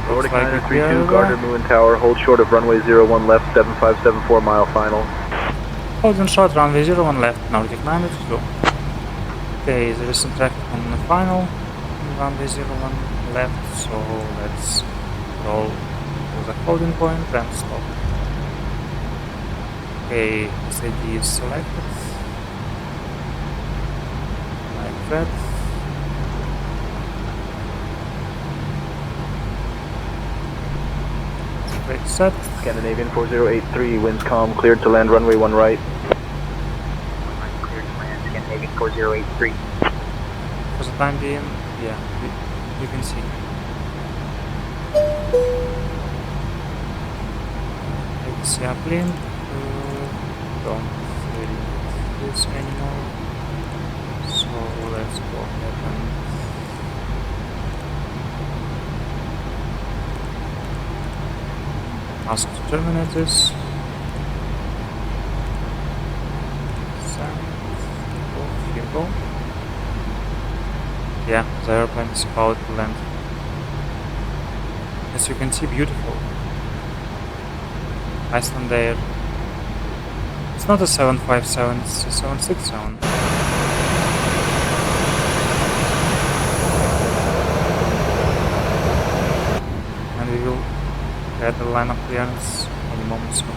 Nordic like 932, Gardermoen Tower, hold short of runway 01 left, 7574 mile final. Holding short, runway 01 left, Nordic 932. Okay, there is some traffic on the final, runway 01 left, so let's roll to the holding point and stop. Okay, SAD is selected, like that. Brake set. Scandinavian 4083, winds calm, cleared to land runway 1 right. Cleared to land, Scandinavian 4083. For the time being, yeah, you can see. Let's see uplink. Don't really need this anymore. So let's go ahead and ask to terminate this. Send. Here we go. Yeah, the airplane is about to land. As you can see, beautiful. Iceland Air. It's not a 757, it's a 767. And we will get the line of clearance any moment soon.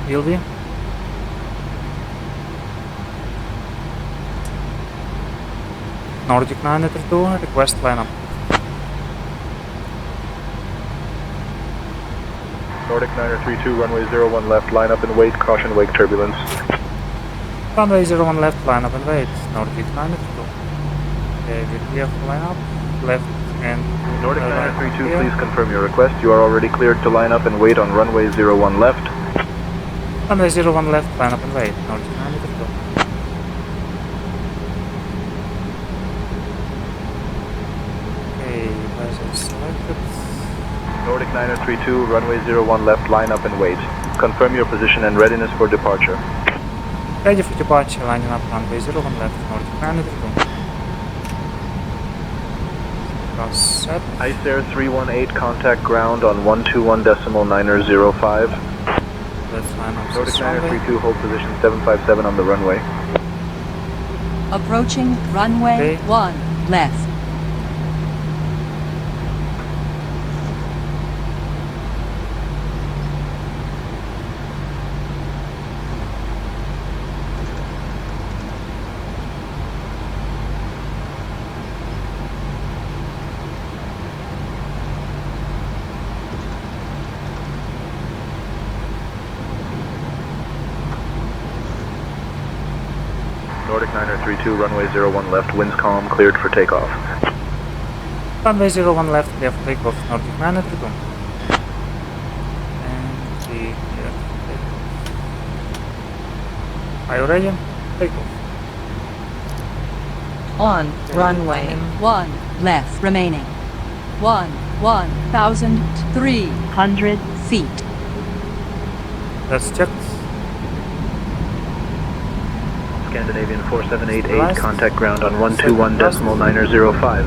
Hildy. Nordic 932, request lineup. Nordic 932, runway 01 left, line up and wait, caution wake turbulence. Runway 01 left, line up and wait, Nordic 932. Okay, we're clear for line up, left and Nordic right 932, here. please confirm your request. You are already cleared to line up and wait on runway 01 left. Runway 01 left, line up and wait, Nordic 932. Okay, Ryzen selected. Nordic 932, runway 01 left, line up and wait. Confirm your position and readiness for departure. Ready for departure, lining up runway 01 left, Nordic 932. Cross set. Ice Air 318, contact ground on 121.905. Let's line up Nordic this runway. 932, hold position 757 on the runway. Approaching runway Okay. 1 left. Nordic 932, runway 01 left, winds calm, cleared for takeoff. Runway 01 left, clear for takeoff, Nordic 932. And we clear for takeoff. Are you ready? Takeoff. On runway 1 left remaining. 1,300 feet. Let's check. Scandinavian 4788, Last. contact ground on 121.905.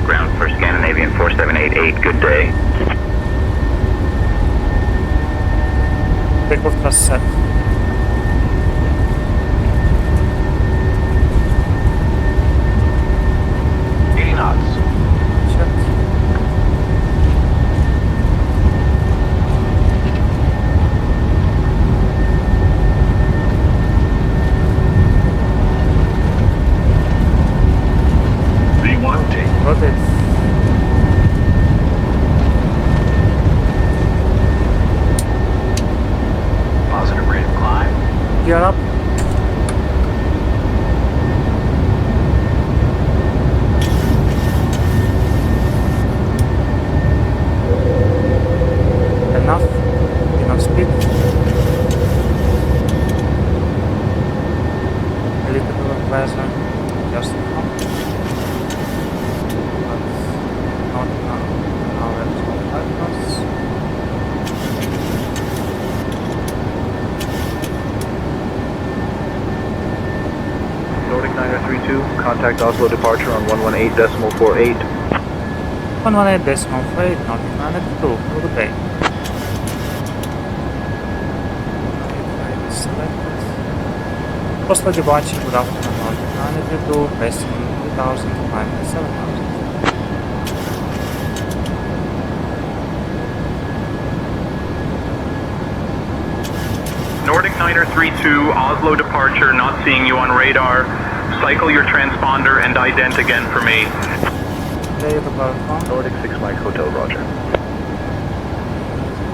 Ground for Scandinavian 4788, good day. Takeoff thrust set. Check. Rotate. Positive rate of climb. Gear up. Enough. Enough speed. A little bit of pressure. Just enough. But not enough. Now let's go 5 knots. Nordic 932, contact Oslo departure on 118.48. 118.48, Nordic 932. Have a good day. Oslo departure, good afternoon, Nordic 932, passing 2,000, climbing 7,000. Nordic 932, Oslo departure, not seeing you on radar. Cycle your transponder and ident again for me. Okay, the platform. Nordic 6 Mike Hotel, roger.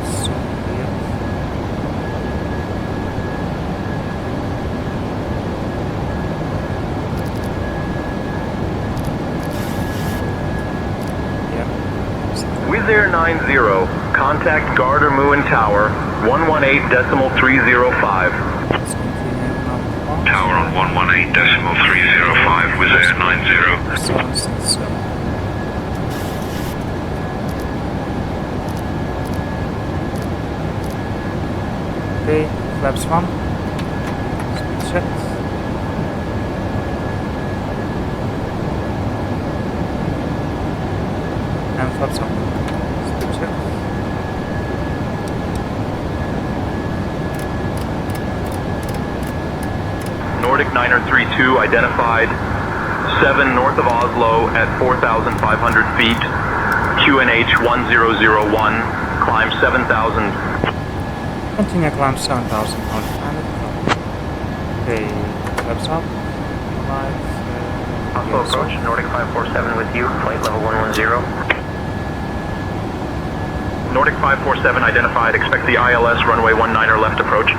So clear. Yeah. Wizz Air 90, contact Gardermoen Tower, 118.305. Let's continue now. Tower on 118.305, Wizz Air 90. 767. Okay, flaps 1. Speed check. And flaps up. Speed check. Nordic 932 identified 7 north of Oslo at 4,500 feet. QNH 1001, climb 7,000. Continue climb 7,000 Nordic 9. Okay, flaps up. Lights. Oslo approach, Nordic 547 with you, flight level 110. Nordic 547 identified. Expect the ILS runway 19er left approach.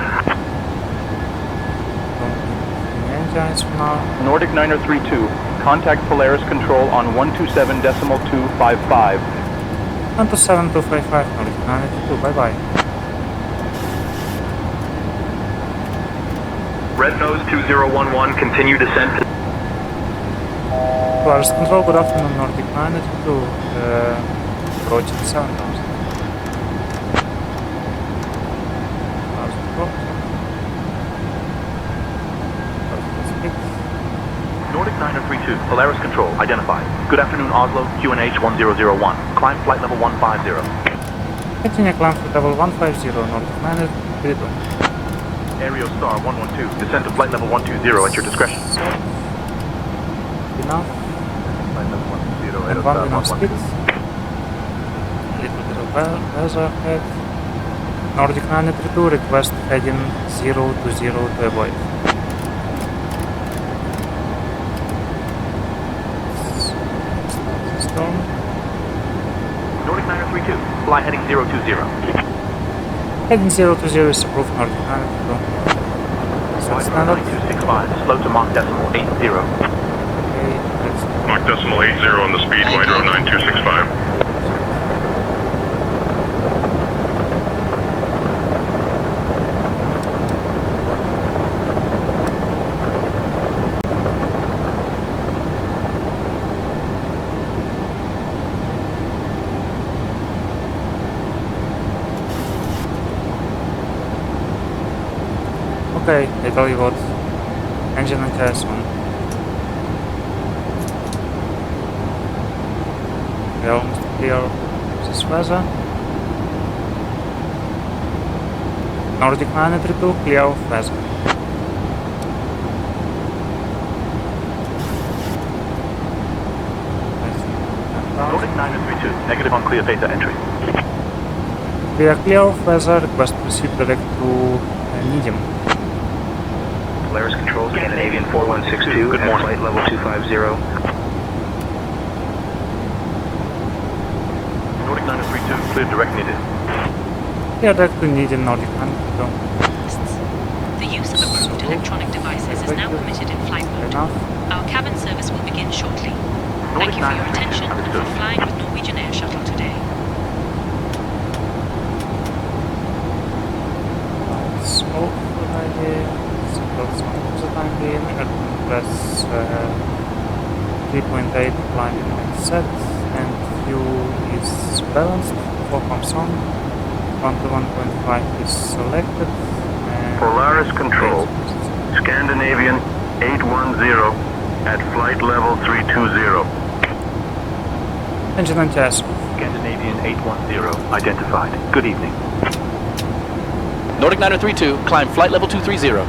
Engines for now. Nordic 932, contact Polaris Control on 127.255. 127.255 Nordic 982, bye bye. Red nose 2011, continue descent. Polaris Control, good afternoon, Nordic 982, approaching 7,000. Nordic 932, Polaris Control, identified. Good afternoon, Oslo, QNH 1001. Climb flight level 150. Continue climb flight level 150, Nordic 982. Aereo Star 112, descend to flight level 120 at your discretion. Enough. Flight level 120, And one enough speed. A little bit of weather ahead. Nordic 932, request heading 0 to 0 to avoid. Storm. Nordic 932, fly heading 020. Heading 0 to 0 is approved, Nordic 932. Set standard. 9265, slow to Mach decimal 80. Okay, let's Mach decimal 80 on the speed, wind row 9265. Okay, I tell you what, engine and TS on. We almost clear this weather. Nordic 932, clear of weather. Nordic 932, negative on clear beta entry. We are clear of weather, request proceed direct to Medium. Polaris Control, Scandinavian 4162, Good morning. flight level 250. Nordic 932, clear direct needed. Clear direct to Medium, Nordic 932. The use of approved electronic devices is now permitted in flight mode. Enough. Our cabin service will begin shortly. Thank you for your attention and for flying with Norwegian Air Shuttle today. Smoke for the idea. Let's for the time being. Press 3.8 climbing set and fuel is balanced. 4 pumps on. 1 to 1.5 is selected. Polaris Control, Scandinavian 810 at flight level 320. Engine and TS. Scandinavian 810, identified. Good evening. Nordic 932, climb flight level 230.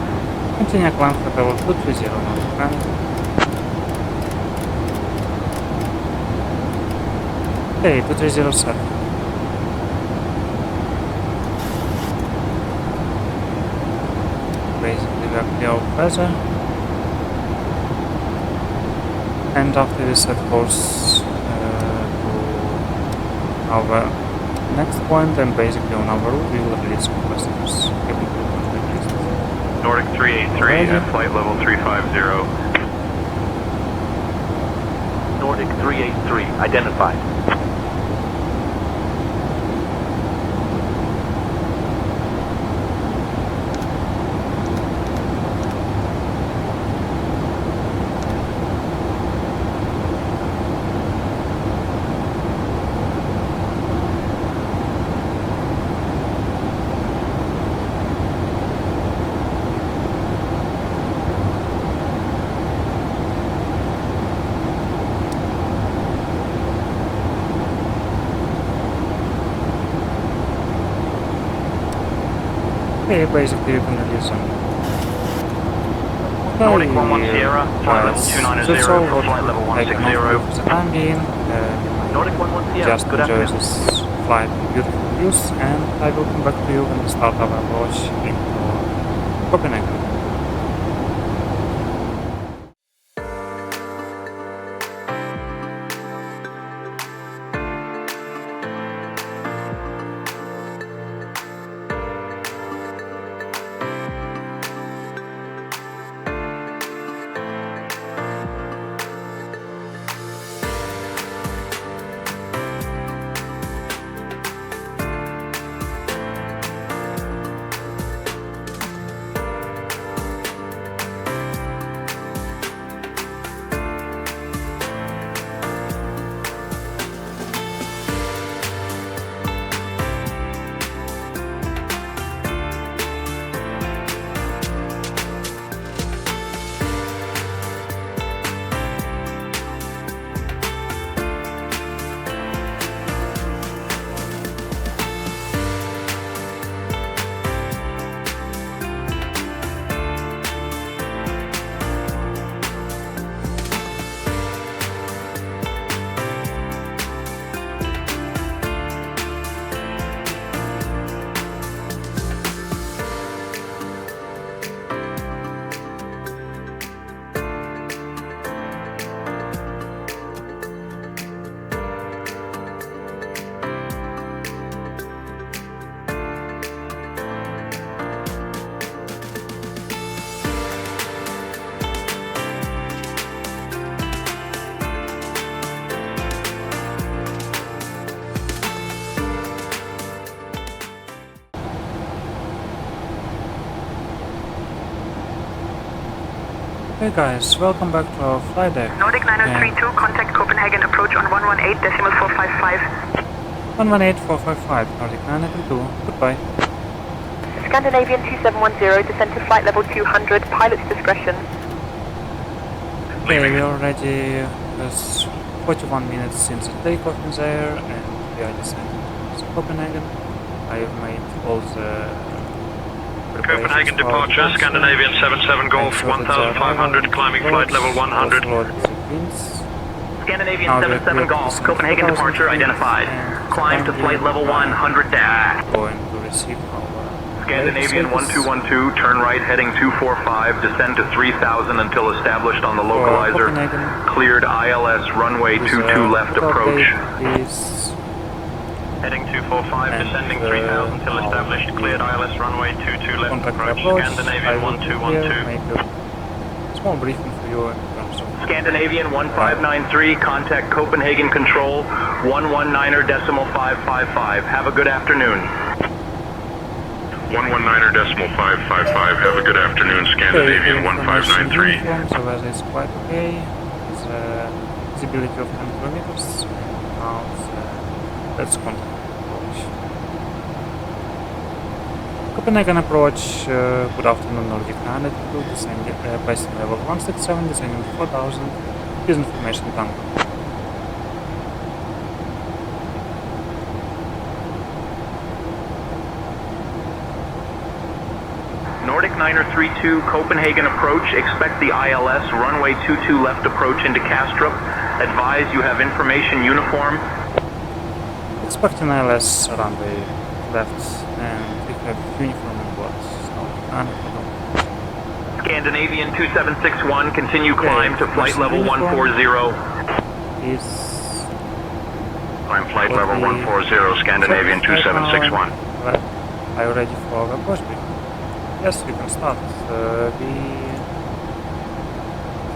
Continue climb flight level 230, Nordic 932. Okay, 230 set. Basically we are clear of weather. And after we set course to our next point and basically on our route we will release passengers. Nordic 383 at flight level 350. Nordic 383, identified. Okay, basically you can release them. Nordic 11 Sierra, flight level 290 that's all for what flight level I can offer 160. for the time being. Nordic 11 Sierra, Just good enjoy afternoon. this flight, beautiful reviews, and I will come back to you when we start our approach into Copenhagen. Hey guys, welcome back to our flight deck. Nordic 9032, contact Copenhagen, approach on 118.455. 118.455, Nordic 932, goodbye. Scandinavian 2710, descend to flight level 200, pilot's discretion. Okay, we already, there's 41 minutes since the takeoff in there, and we are descending to Copenhagen. I have made all the Copenhagen departure, Scandinavian 77 Golf, 1500, climbing flight level 100. Scandinavian 77 Golf, Copenhagen departure identified. Climb to flight level 100 dash. Going to receive our Scandinavian 1212, turn right heading 245, descend to 3000 until established on the localizer. Cleared ILS runway 22 left approach. Heading 245, descending 3000 till established, cleared ILS runway 22 left approach, Scandinavian 1212. Make a small briefing for you in terms of Scandinavian 1593, contact Copenhagen Control, 119.555. Have a good afternoon. 119.555, have a good afternoon, Scandinavian 1593. So that is quite okay. It's visibility of 10 kilometers. Now let's contact approach. Copenhagen approach, good afternoon, Nordic 932, descending, passing level 167, descending to 4000, use information done. Nordic 932, Copenhagen approach, expect the ILS, runway 22 left approach into Kastrup. Advise you have information uniform. Expecting ILS runway left, and we have uniform on board. Scandinavian 2761, continue climb to flight level 140. Is Climb flight level 140, Scandinavian 2761. Are you ready for the approach briefing? Yes, we can start. We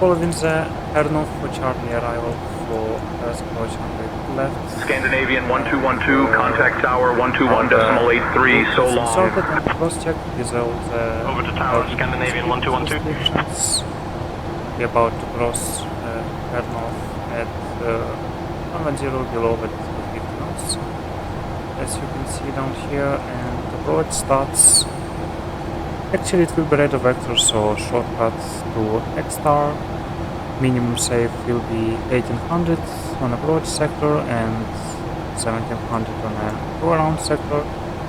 following the Gardermoen for Charlie arrival for approach runway left. Scandinavian 1212, contact tower 121.83, so long. Sorted and cross-check result. Over to tower, Scandinavian 1212. We're about to cross Gardermoen at 110 below at 50 knots. As you can see down here, and the approach starts. Actually, it will be radar vector, so shortcut to X-star. Minimum safe will be 1800 on approach sector and 1700 on a go-around sector.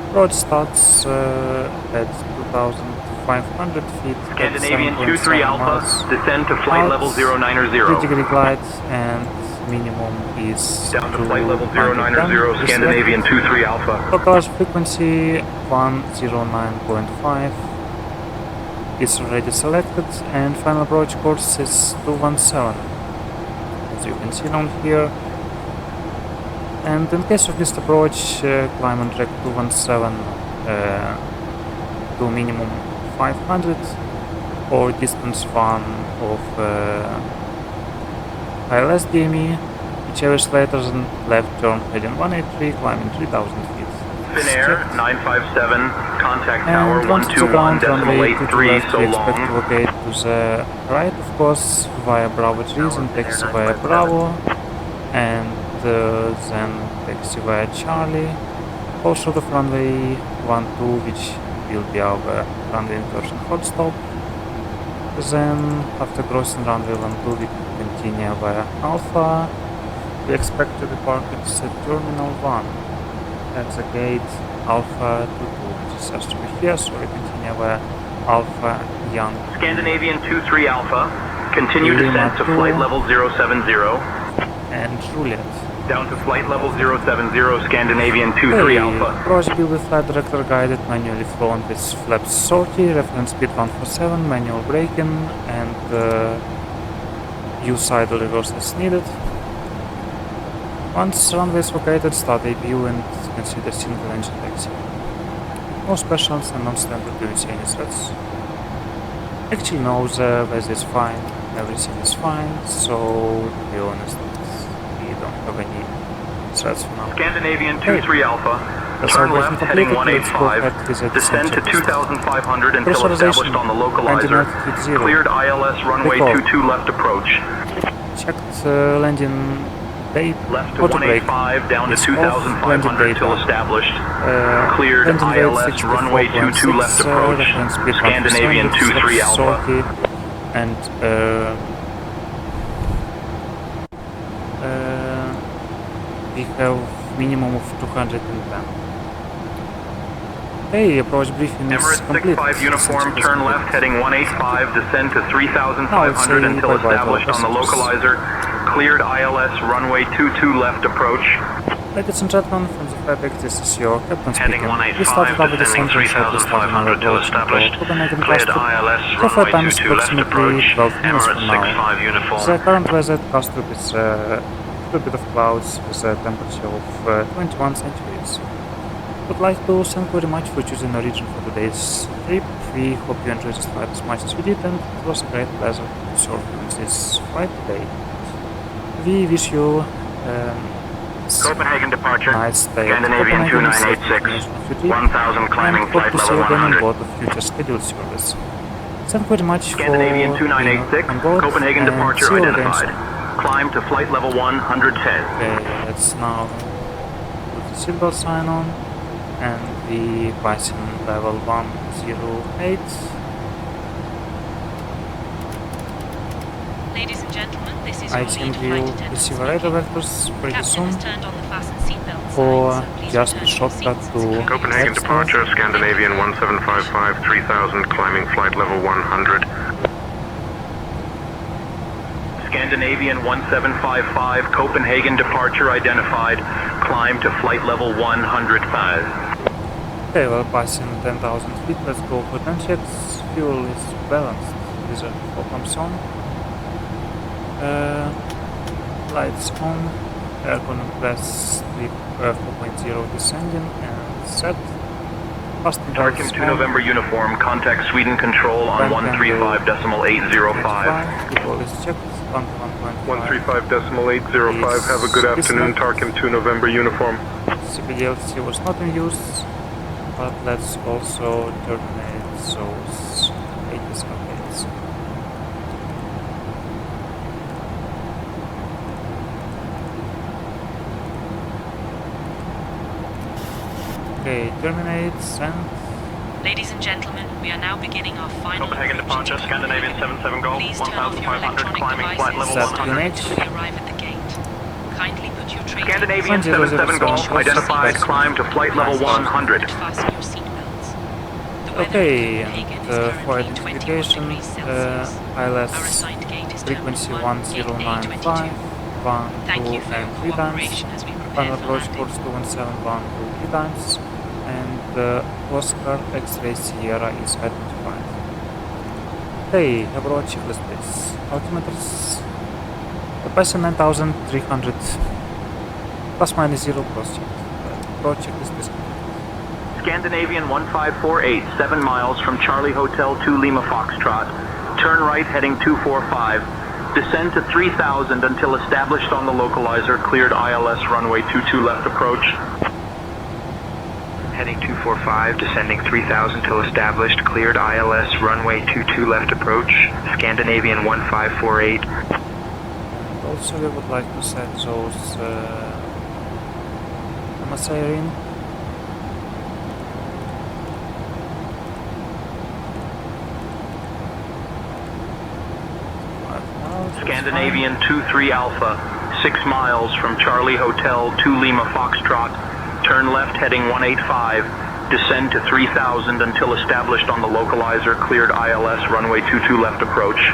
Approach starts at 2500 feet. Scandinavian 23 Alpha, descend to flight level 090. 3-degree glide and minimum is Down to flight level 090, Scandinavian 23 Alpha. Takож frequency 109.5 is already selected, and final approach course is 217, as you can see down here. And in case of missed approach, climb on track 217 to minimum 500 or distance 1 of ILS DME, whichever is later than left turn heading 183, climbing 3000 feet. Finnair 957, contact tower And once to ground, runway 121.83, 22 so we expect to long. locate to the right, of course, via Bravo trees and taxi via Bravo, and then taxi via Charlie. Also the runway 12, which will be our runway inversion hot stop. Then, after crossing runway 12, we continue via Alpha. We expect to depart at Terminal 1 at the gate Alpha 22, which is has to be here, so we continue via Alpha Young. Scandinavian 23 Alpha, continue descent to flight level 070. And Juliet. Down to flight level 070, Scandinavian 23 Alpha. Approach build with flight director guided, manually flown with flaps 30, reference speed 147, manual braking, and use idle reverse as needed. Once runway is located, start APU and consider single engine taxi. No specials and non-standard, do you see any threats? Actually no, the weather is fine, everything is fine, so to be honest, we don't have any threats for now. Scandinavian 23 Alpha, turn left heading 185, descend to 2,500 until established on the localizer, cleared ILS runway 22 left approach. Checked landing date, left to 185, down to 2,500 until established, cleared ILS runway 22 left approach, Scandinavian 23 Alpha. And we have minimum of 210. Okay, approach briefing is Emirates complete. 65 uniform, turn left heading 185, descend to 3,500 until established on the localizer, cleared ILS runway 22 left approach. Ladies and gentlemen, from the fabric, this is your captain Heading speaking. We started 185, our descent descending and shortly started our 3,500 till approach into established, Copenhagen, cleared Kastrup. ILS So far runway time is 22 left approximately approach, 12 minutes from Emirates now. 65 uniform. The current weather at Kastrup is a little bit of clouds with a temperature of 21 centigrades. Would like to thank you very much for choosing Norwegian for today's trip. We hope you enjoyed this flight as much as we did, and it was a great pleasure to serve you on this flight today. We wish you Copenhagen departure, nice day at Scandinavian Copenhagen, 2986, 1,000 climbing and hope flight to see level you again on 100. board of future scheduled service. Thank you very much Scandinavian for being 2986, on board, Copenhagen and departure see you again identified. soon. Climb to flight level 110. Okay, let's now put the seatbelt sign on, and we passing level 108. Ladies and gentlemen, this is I your think lead we flight will attendant receive speaking. radar vectors pretty Captain soon has turned on the fasten seatbelt for signs, so please just a return to your shortcut seats to securely. Copenhagen Next departure, Scandinavian 1755, 3000, climbing flight level 100. Scandinavian 1755, Copenhagen departure identified. Climb to flight level 105. Okay, we're passing 10,000 feet. Let's go for 10 checks. Fuel is balanced. These are fuel pumps on. Lights on. Air compress 4.0 descending and set. Tarkin 2 November uniform, contact Sweden control on 135.805. Fuel is checked. 135.805, have a good afternoon, Tarkin 2 November uniform. CPDLC was not in use, but let's also terminate those 80 updates. Okay, terminate, send. Ladies and gentlemen, we are now beginning our final Copenhagen approach departure, into Scandinavian Copenhagen. 77 Golf, Please turn off your 1,500, electronic climbing flight devices level Set 100. until we arrive at the gate. Kindly put your tray Scandinavian 1007 77 Golf identified, climb to flight level 100. fasten your seatbelts. The weather Okay, in Copenhagen and is for currently 21 identification, degrees Celsius. Our ILS assigned gate is frequency terminal 1 in 1095, A22. 1, 2, Thank you for and your 3 times. cooperation as we prepare Final for approach landing. course 217, 1, 2, 3 times. And Oscar X-Ray Sierra is identified. Okay, have our checklist please. Altimeters. Capacity 9300. Plus minus 0 cross check. Approach checklist is complete. Scandinavian 1548, 7 miles from Charlie Hotel to Lima Foxtrot. Turn right heading 245. Descend to 3000 until established on the localizer. Cleared ILS runway 22 left approach. Heading 245, descending 3000 till established. Cleared ILS runway 22 left approach. Scandinavian 1548. And also we would like to set those MSA in. Scandinavian 23 Alpha, 6 miles from Charlie Hotel to Lima Foxtrot. Turn left heading 185. Descend to 3000 until established on the localizer. Cleared ILS runway 22 left approach.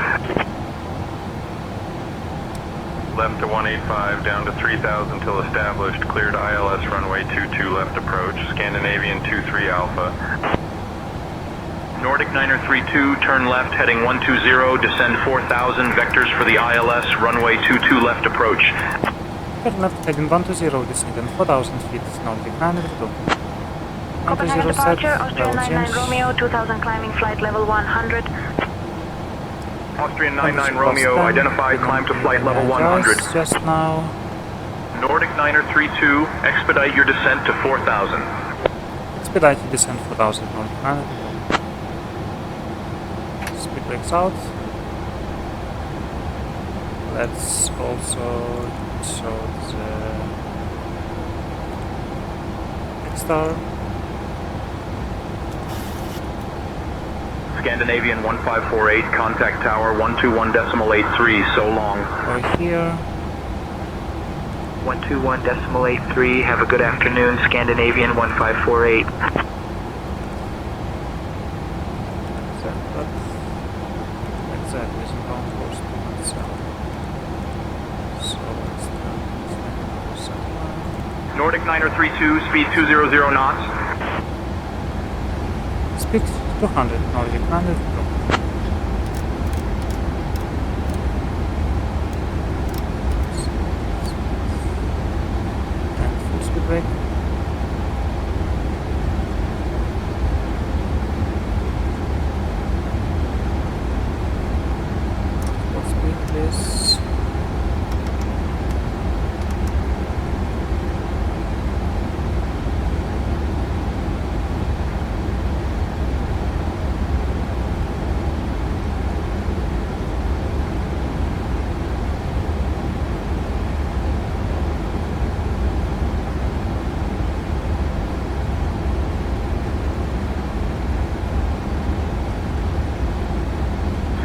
Left to 185, down to 3000 till established. Cleared ILS runway 22 left approach. Scandinavian 23 Alpha. Nordic 932, turn left heading 120. Descend 4000 vectors for the ILS runway 22 left approach. Turn left heading 120, descending 4000 feet, Nordic 932. Copenhagen 90 set, departure, Austrian level 99 change. Romeo, 2000 climbing flight level 100. Austrian 99 Romeo, identified, climb to flight level 100. Just now. Nordic 932, expedite your descent to 4000. Expedite your descent 4000, Nordic 932. Speed brakes out. Let's also show the X-Star. Scandinavian 1548, contact tower 121.83, so long. Over here. 121.83, have a good afternoon, Scandinavian 1548. Exactly, isn't on course to myself. So let's turn this Nordic 932, speed 200 knots. Speed 200, Nordic 932. And full speed brake. Full speed, please.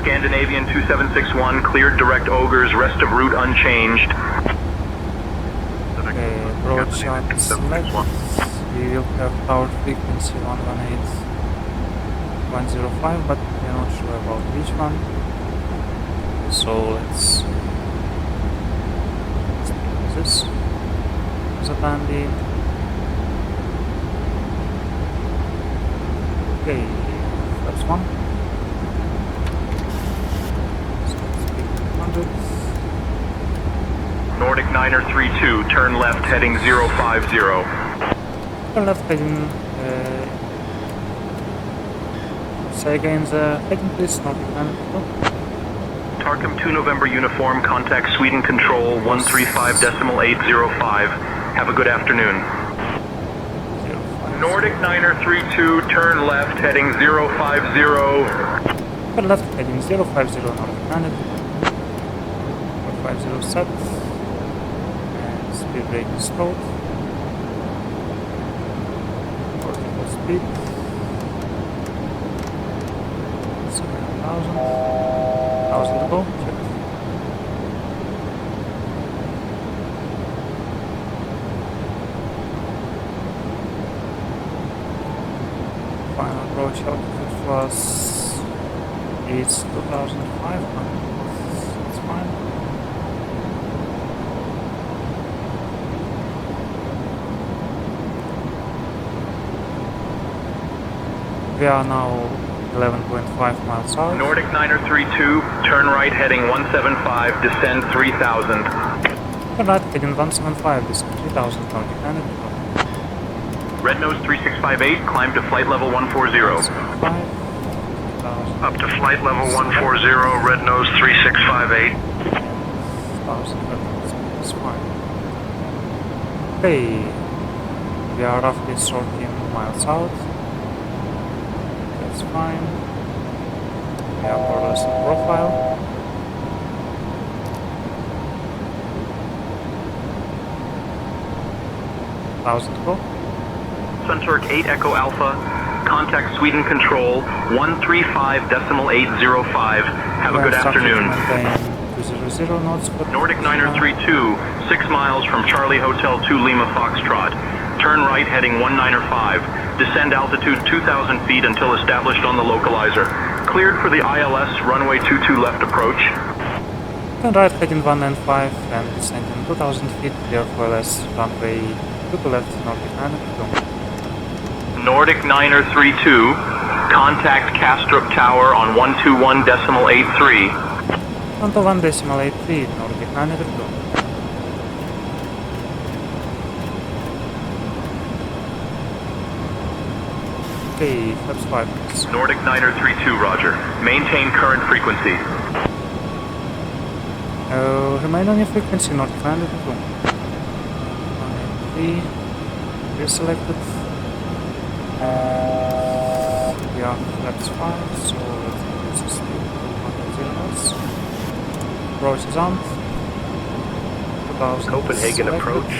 Scandinavian 2761, cleared direct Ogres, rest of route unchanged. Okay, broad shot select. We will have power frequency 118.105, but we are not sure about which one. So let's do this for the time being. Okay, that's one. Nordic 932, turn left heading 050. Turn left heading. Say again the heading please, Nordic 932. Tarkham 2 November uniform, contact Sweden Control 135.805. Have a good afternoon. 05. Nordic 932, turn left heading 050. Turn left heading 050, Nordic 932. 50 set. And speed brake is stalled. Vertical speed. 7,000. 1,000 to go. Check. Final approach altitude was is 2,500. It's fine. We are now 11.5 miles out. Nordic 932, turn right heading 175, descend 3000. Turn right heading 175, descend 3000, Nordic 932. Red nose 3658, climb to flight level 140. Up to flight level 140, red nose 3658. That's fine. Okay, we are roughly 13 miles out. That's fine. We are more or less in profile. Go. Sunturk 8 Echo Alpha, contact Sweden Control 135.805. Have a good afternoon. 200 knots. Nordic 932, 6 miles from Charlie Hotel 2 Lima Foxtrot. Turn right heading 1905. Descend altitude 2,000 feet until established on the localizer. Cleared for the ILS runway 22 left approach. Turn right heading 195 and descending 2,000 feet. Clear for LS runway 22 left Nordic 932. Nordic 932, contact Kastrup Tower on 121.83. 121.83, Nordic 932. Okay, flaps 5 minutes. Nordic 932, roger. Maintain current frequency. Remain on your frequency, Nordic 932. 183, reselected. Yeah, flaps 5, so let's use this speed to 180 knots. Approach is on. Copenhagen approach.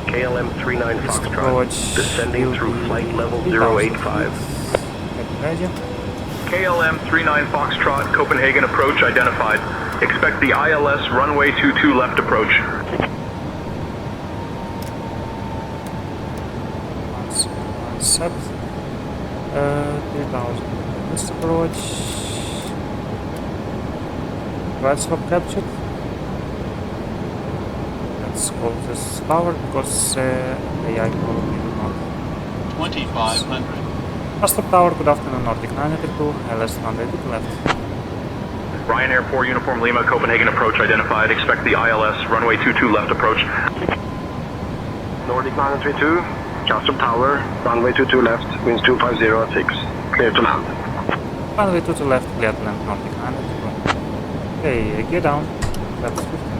KLM 39 This Foxtrot. approach Descending through will flight be level 3,000 085. Get ready. KLM 39 Foxtrot, Copenhagen approach identified. Expect the ILS runway 22 left approach. Set 3,000. This approach. Right swap captured. Let's call this tower because AI probably will not. 2500. Kastrup Tower, good afternoon, Nordic 982, LS runway to the left. Ryanair 4 Uniform Lima, Copenhagen approach identified. Expect the ILS runway 22 left approach. Nordic 932, Kastrup Tower, runway 22 left, winds 250 at 6. Clear to land. Runway 22 left, clear to land, Nordic 982. Okay, gear down, that's 15.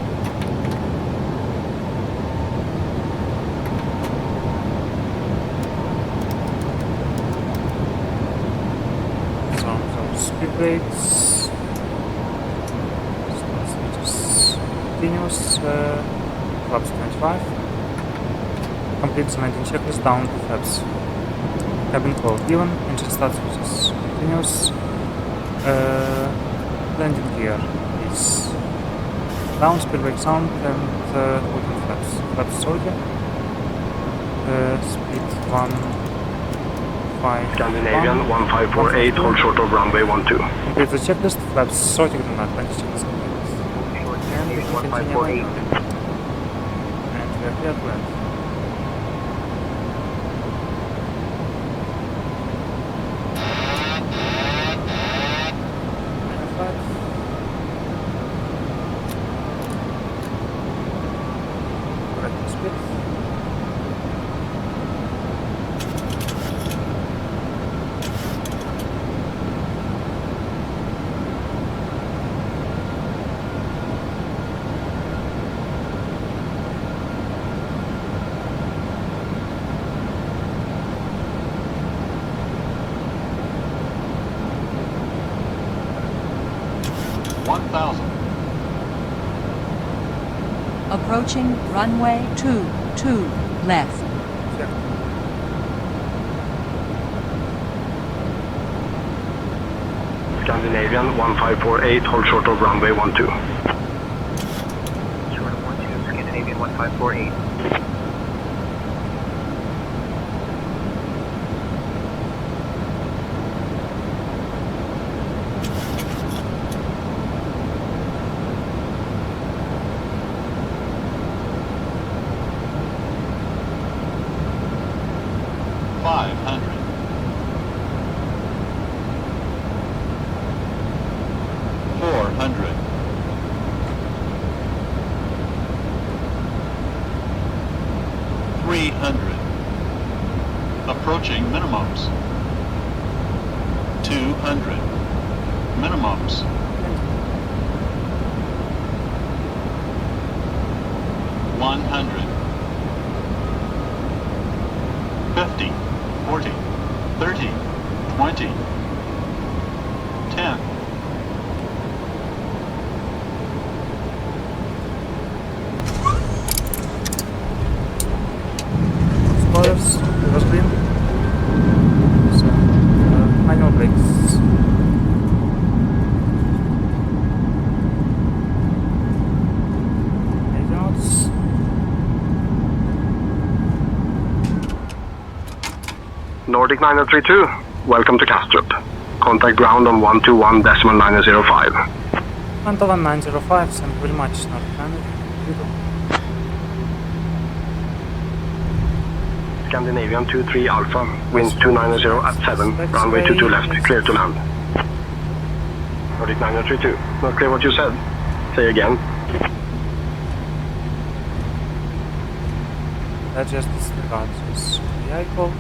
Speed brakes. Continuous. Flaps 25. Complete the landing checklist down to flaps. Cabin call given. Engine start switches. Continuous. Landing gear is down. Speed brake sound and holding flaps. Flaps sorted. Speed 1. Scandinavian 1548, hold short of runway 12. Complete the checklist, flaps sorting on that landing checklist complete. Scandinavian 1548. And we are clear to land. Correct speed. Approaching runway 22 left. Scandinavian 1548, hold short of runway 12. Short of 12, Scandinavian 1548. 300. Approaching minimums. 200. Minimums. 100. 50. 40. 30. 20. 10. Spoilers, it was green. So, manual brakes. Nordic 932, welcome to Kastrup. Contact ground on 121.905. 121.905, thank you very much, Nordic 932. Scandinavian 23 Alpha, winds 290 at 7, runway 22 left, clear to land. Nordic 932, not clear what you said. Say again. That just disregards this vehicle.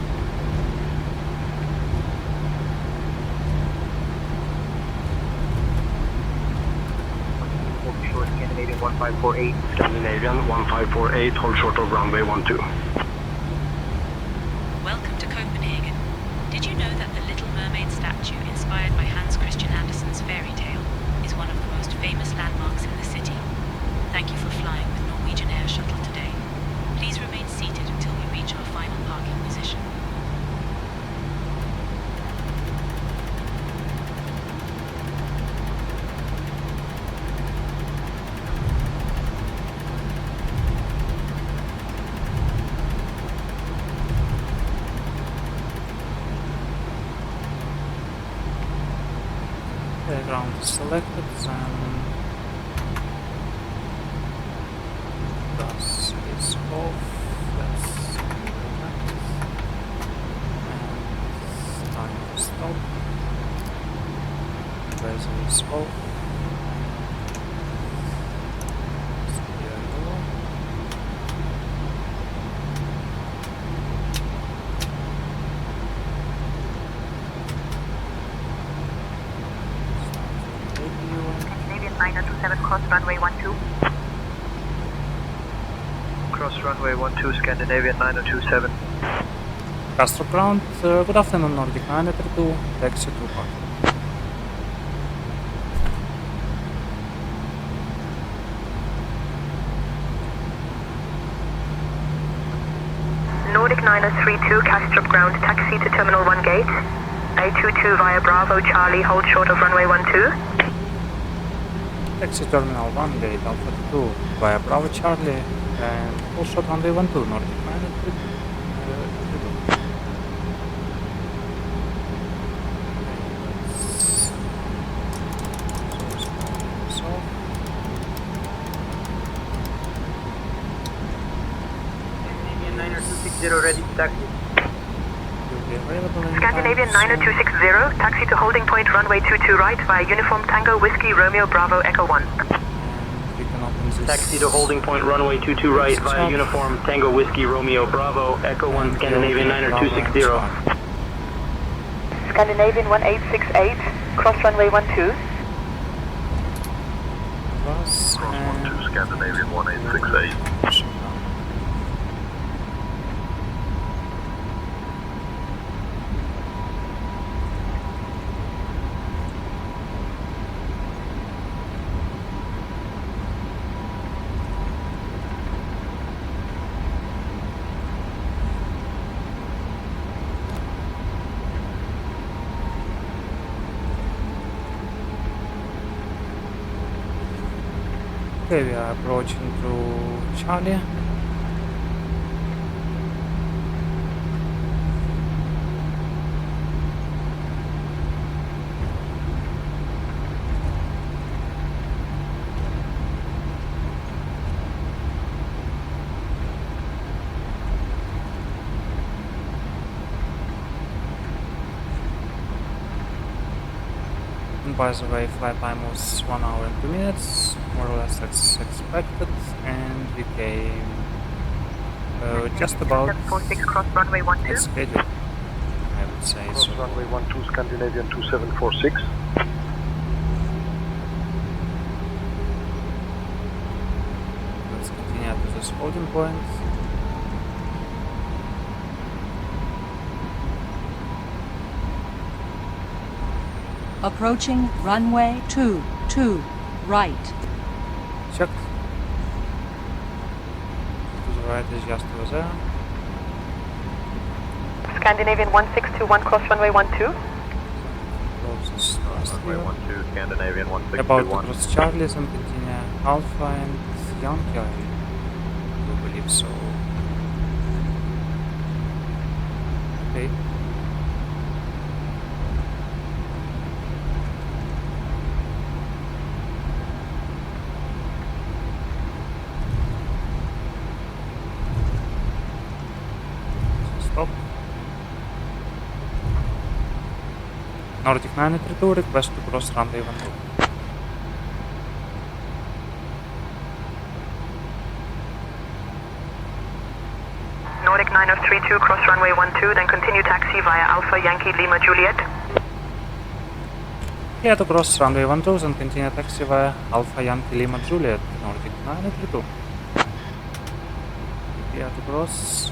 Scandinavian 1548. Scandinavian 1548, hold short of runway 12. Welcome to Copenhagen. Did you know that the Little Mermaid statue, inspired by Hans Christian Andersen's fairy tale, is one of the most famous landmarks in the city? Thank you for flying with Norwegian Air Shuttle today. Please remain seated until we reach our final parking position. Ground is selected, then gas is off, let's and time to stop, pressure is off, steer low, Canadian 927, cross runway 12. Cross runway 12, Scandinavian 9027. Kastrup ground, good afternoon Nordic 932, taxi to park. Nordic 932, Kastrup ground, taxi to Terminal 1 gate. A22 via Bravo, Charlie, hold short of runway 12. Taxi Terminal 1 gate, Alpha 2 via Bravo, Charlie, and hold short runway 12, Nordic 932. Scandinavian 90260 ready to taxi. Scandinavian 90260, taxi to holding point runway 22 right via Uniform Tango Whiskey Romeo Bravo Echo 1. Taxi to holding point runway 22 right via Uniform Tango Whiskey Romeo Bravo Echo 1 Scandinavian 90260. Scandinavian 1868, cross runway 12. Cross 12, Scandinavian 1868. Okay, we are approaching to Charlie. And by the way, flight time was 1 hour and 2 minutes, more or less as expected, and we came Just about 746 cross runway 12. its schedule, I would say. Cross So runway 12, Scandinavian 2746. let's continue to this holding point. Approaching runway 22, right. Check. To the right is just over there. Scandinavian 1621 cross runway 12. Closest last Runway here. 12, Scandinavian About to 1621. cross Charlie and continue Alpha and Yankee, I do believe so. Okay. So stop. Nordic 932, request to cross runway 12. Nordic 9032 cross runway 12, then continue taxi via Alpha Yankee Lima Juliet. Here to cross runway 12 and continue taxi via Alpha Yankee Lima Juliet, Nordic 932. Here to cross.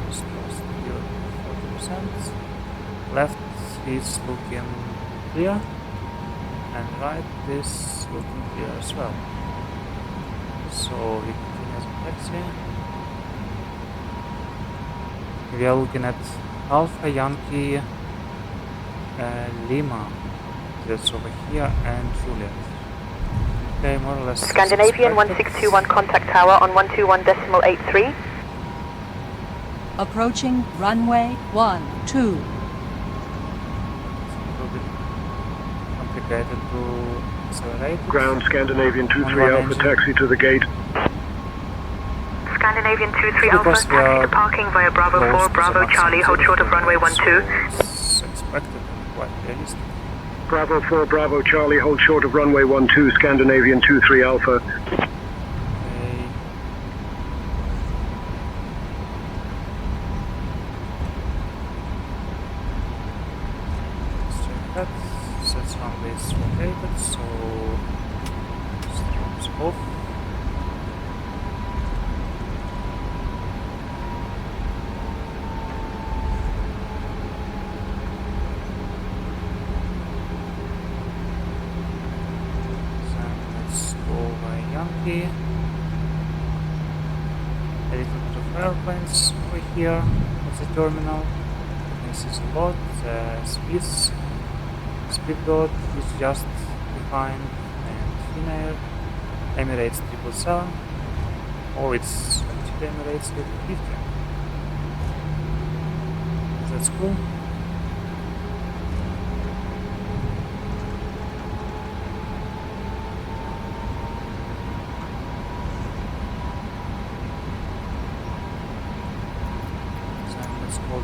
Just lost here 40%. Left is looking clear, and right is looking clear as well. So we continue the taxi. We are looking at Alpha Yankee Lima, that's over here, and Juliet. Okay, more or less. Scandinavian 1621 contact tower on 121.83. Approaching runway 12. A little bit complicated to accelerate. Ground Scandinavian 23 Alpha, taxi to the gate. Scandinavian 23 Alpha, Because we taxi are to parking via Bravo close 4, to the Bravo Charlie, hold short of runway 12. It's expected and quite realistic. Bravo 4, Bravo Charlie, hold short of runway 12, Scandinavian 23 Alpha. Okay. Let's check that. Sets runway is rotated, so stops off. Yankee. A little bit of airplanes over here at the terminal. You can see the boat, the speedboat is just behind, and Finnair, Emirates 777, or it's actually Emirates 50. That's cool.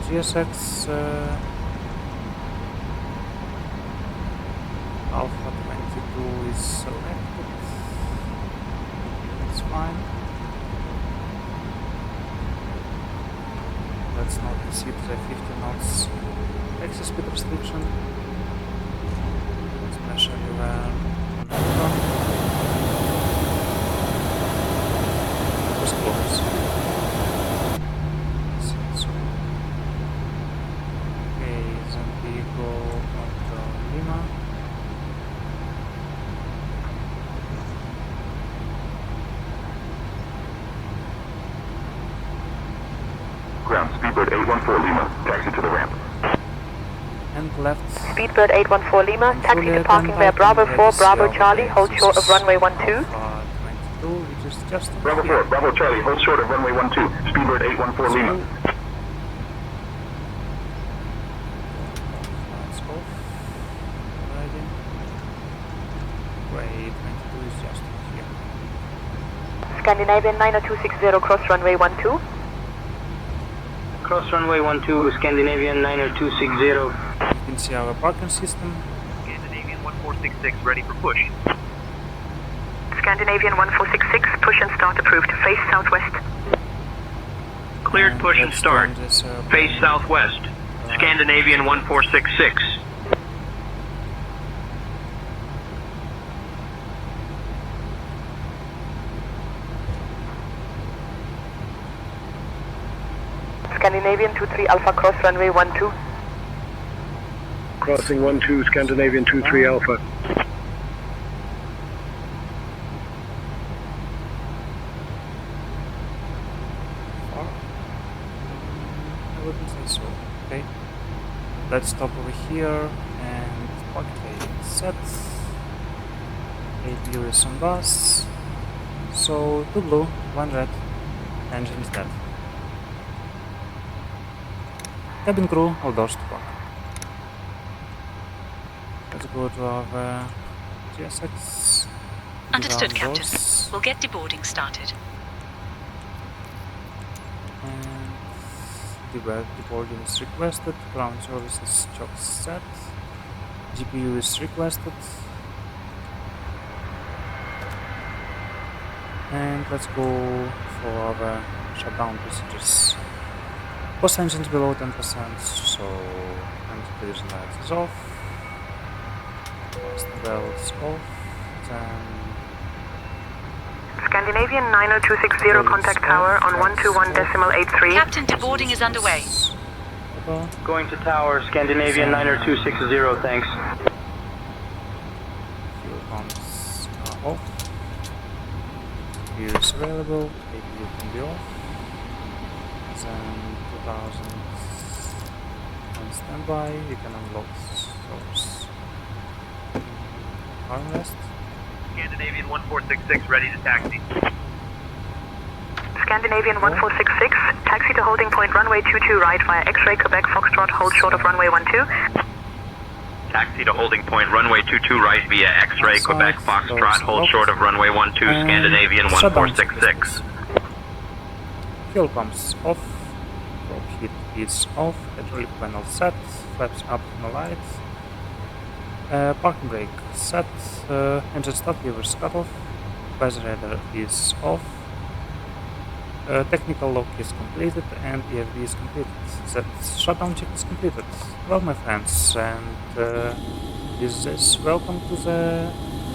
GSX Alpha 22 is selected. That's fine. Let's not exceed the 50 knots taxi speed restriction, especially where it was close. Ground, Speedbird 814 Lima, taxi to the ramp. And left. Speedbird 814 Lima, taxi to parking via Bravo 4, Bravo Charlie, hold short of runway 12. 22, which is just Bravo 4, Bravo Charlie, hold short of runway 12, Speedbird 814 Lima. That's off. Already. Wait, 22 is just here. Scandinavian 90260, cross runway 12. Cross runway 12, Scandinavian 90260. You can see our parking system. Scandinavian 1466, ready for push. Scandinavian 1466, push and start approved. Face southwest. Cleared push and start. Face southwest. Scandinavian 1466. Scandinavian 23 Alpha, cross runway 12. Crossing 12, Scandinavian 23 Alpha. I wouldn't say so. Okay. Let's stop over here and okay, set. 8 euros on bus. So 2 blue, 1 red. Engine is dead. Cabin crew, all doors to block. Let's go to our GSX. Understood, Captain. We'll get deboarding started. And deboarding is requested. Ground services chock set. GPU is requested. And let's go for our shutdown procedures. Post engines below 10%, so anti-collision lights is off. Post belts off. Then Scandinavian 90260, contact tower on 121.83. Captain, deboarding is underway. Going to tower, Scandinavian 90260, thanks. Fuel pumps are off. Gear is available, APU can be off. Then 2000 on standby, you can unlock source. Armrest. Scandinavian 1466, ready to taxi. Scandinavian 1466, taxi to holding point runway 22 right via X-ray Quebec Foxtrot, hold short of runway 12. Taxi to holding point runway 22 right via X-ray Quebec Foxtrot, hold short of runway 12, Scandinavian 1466. Fuel pumps off. Top heat is off. Hydraulic panel set. Flaps up, no lights. Parking brake set. Engine start levers cut off. Buzz radar is off. Technical lock is completed and EFD is completed. That shutdown check is completed. Well, my friends, and this is welcome to the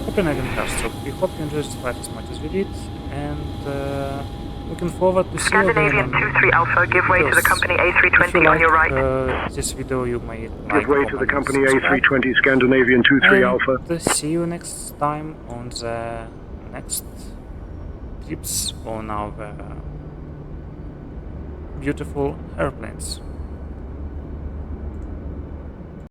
Copenhagen Kastrup. We hope you enjoyed this flight as much as we did, and looking forward to see you again. Scandinavian 23 Alpha, give way to the company A320 on your right. This video you may like. Give way to the company A320, Scandinavian 23 Alpha. And see you next time on the next trips on our beautiful airplanes.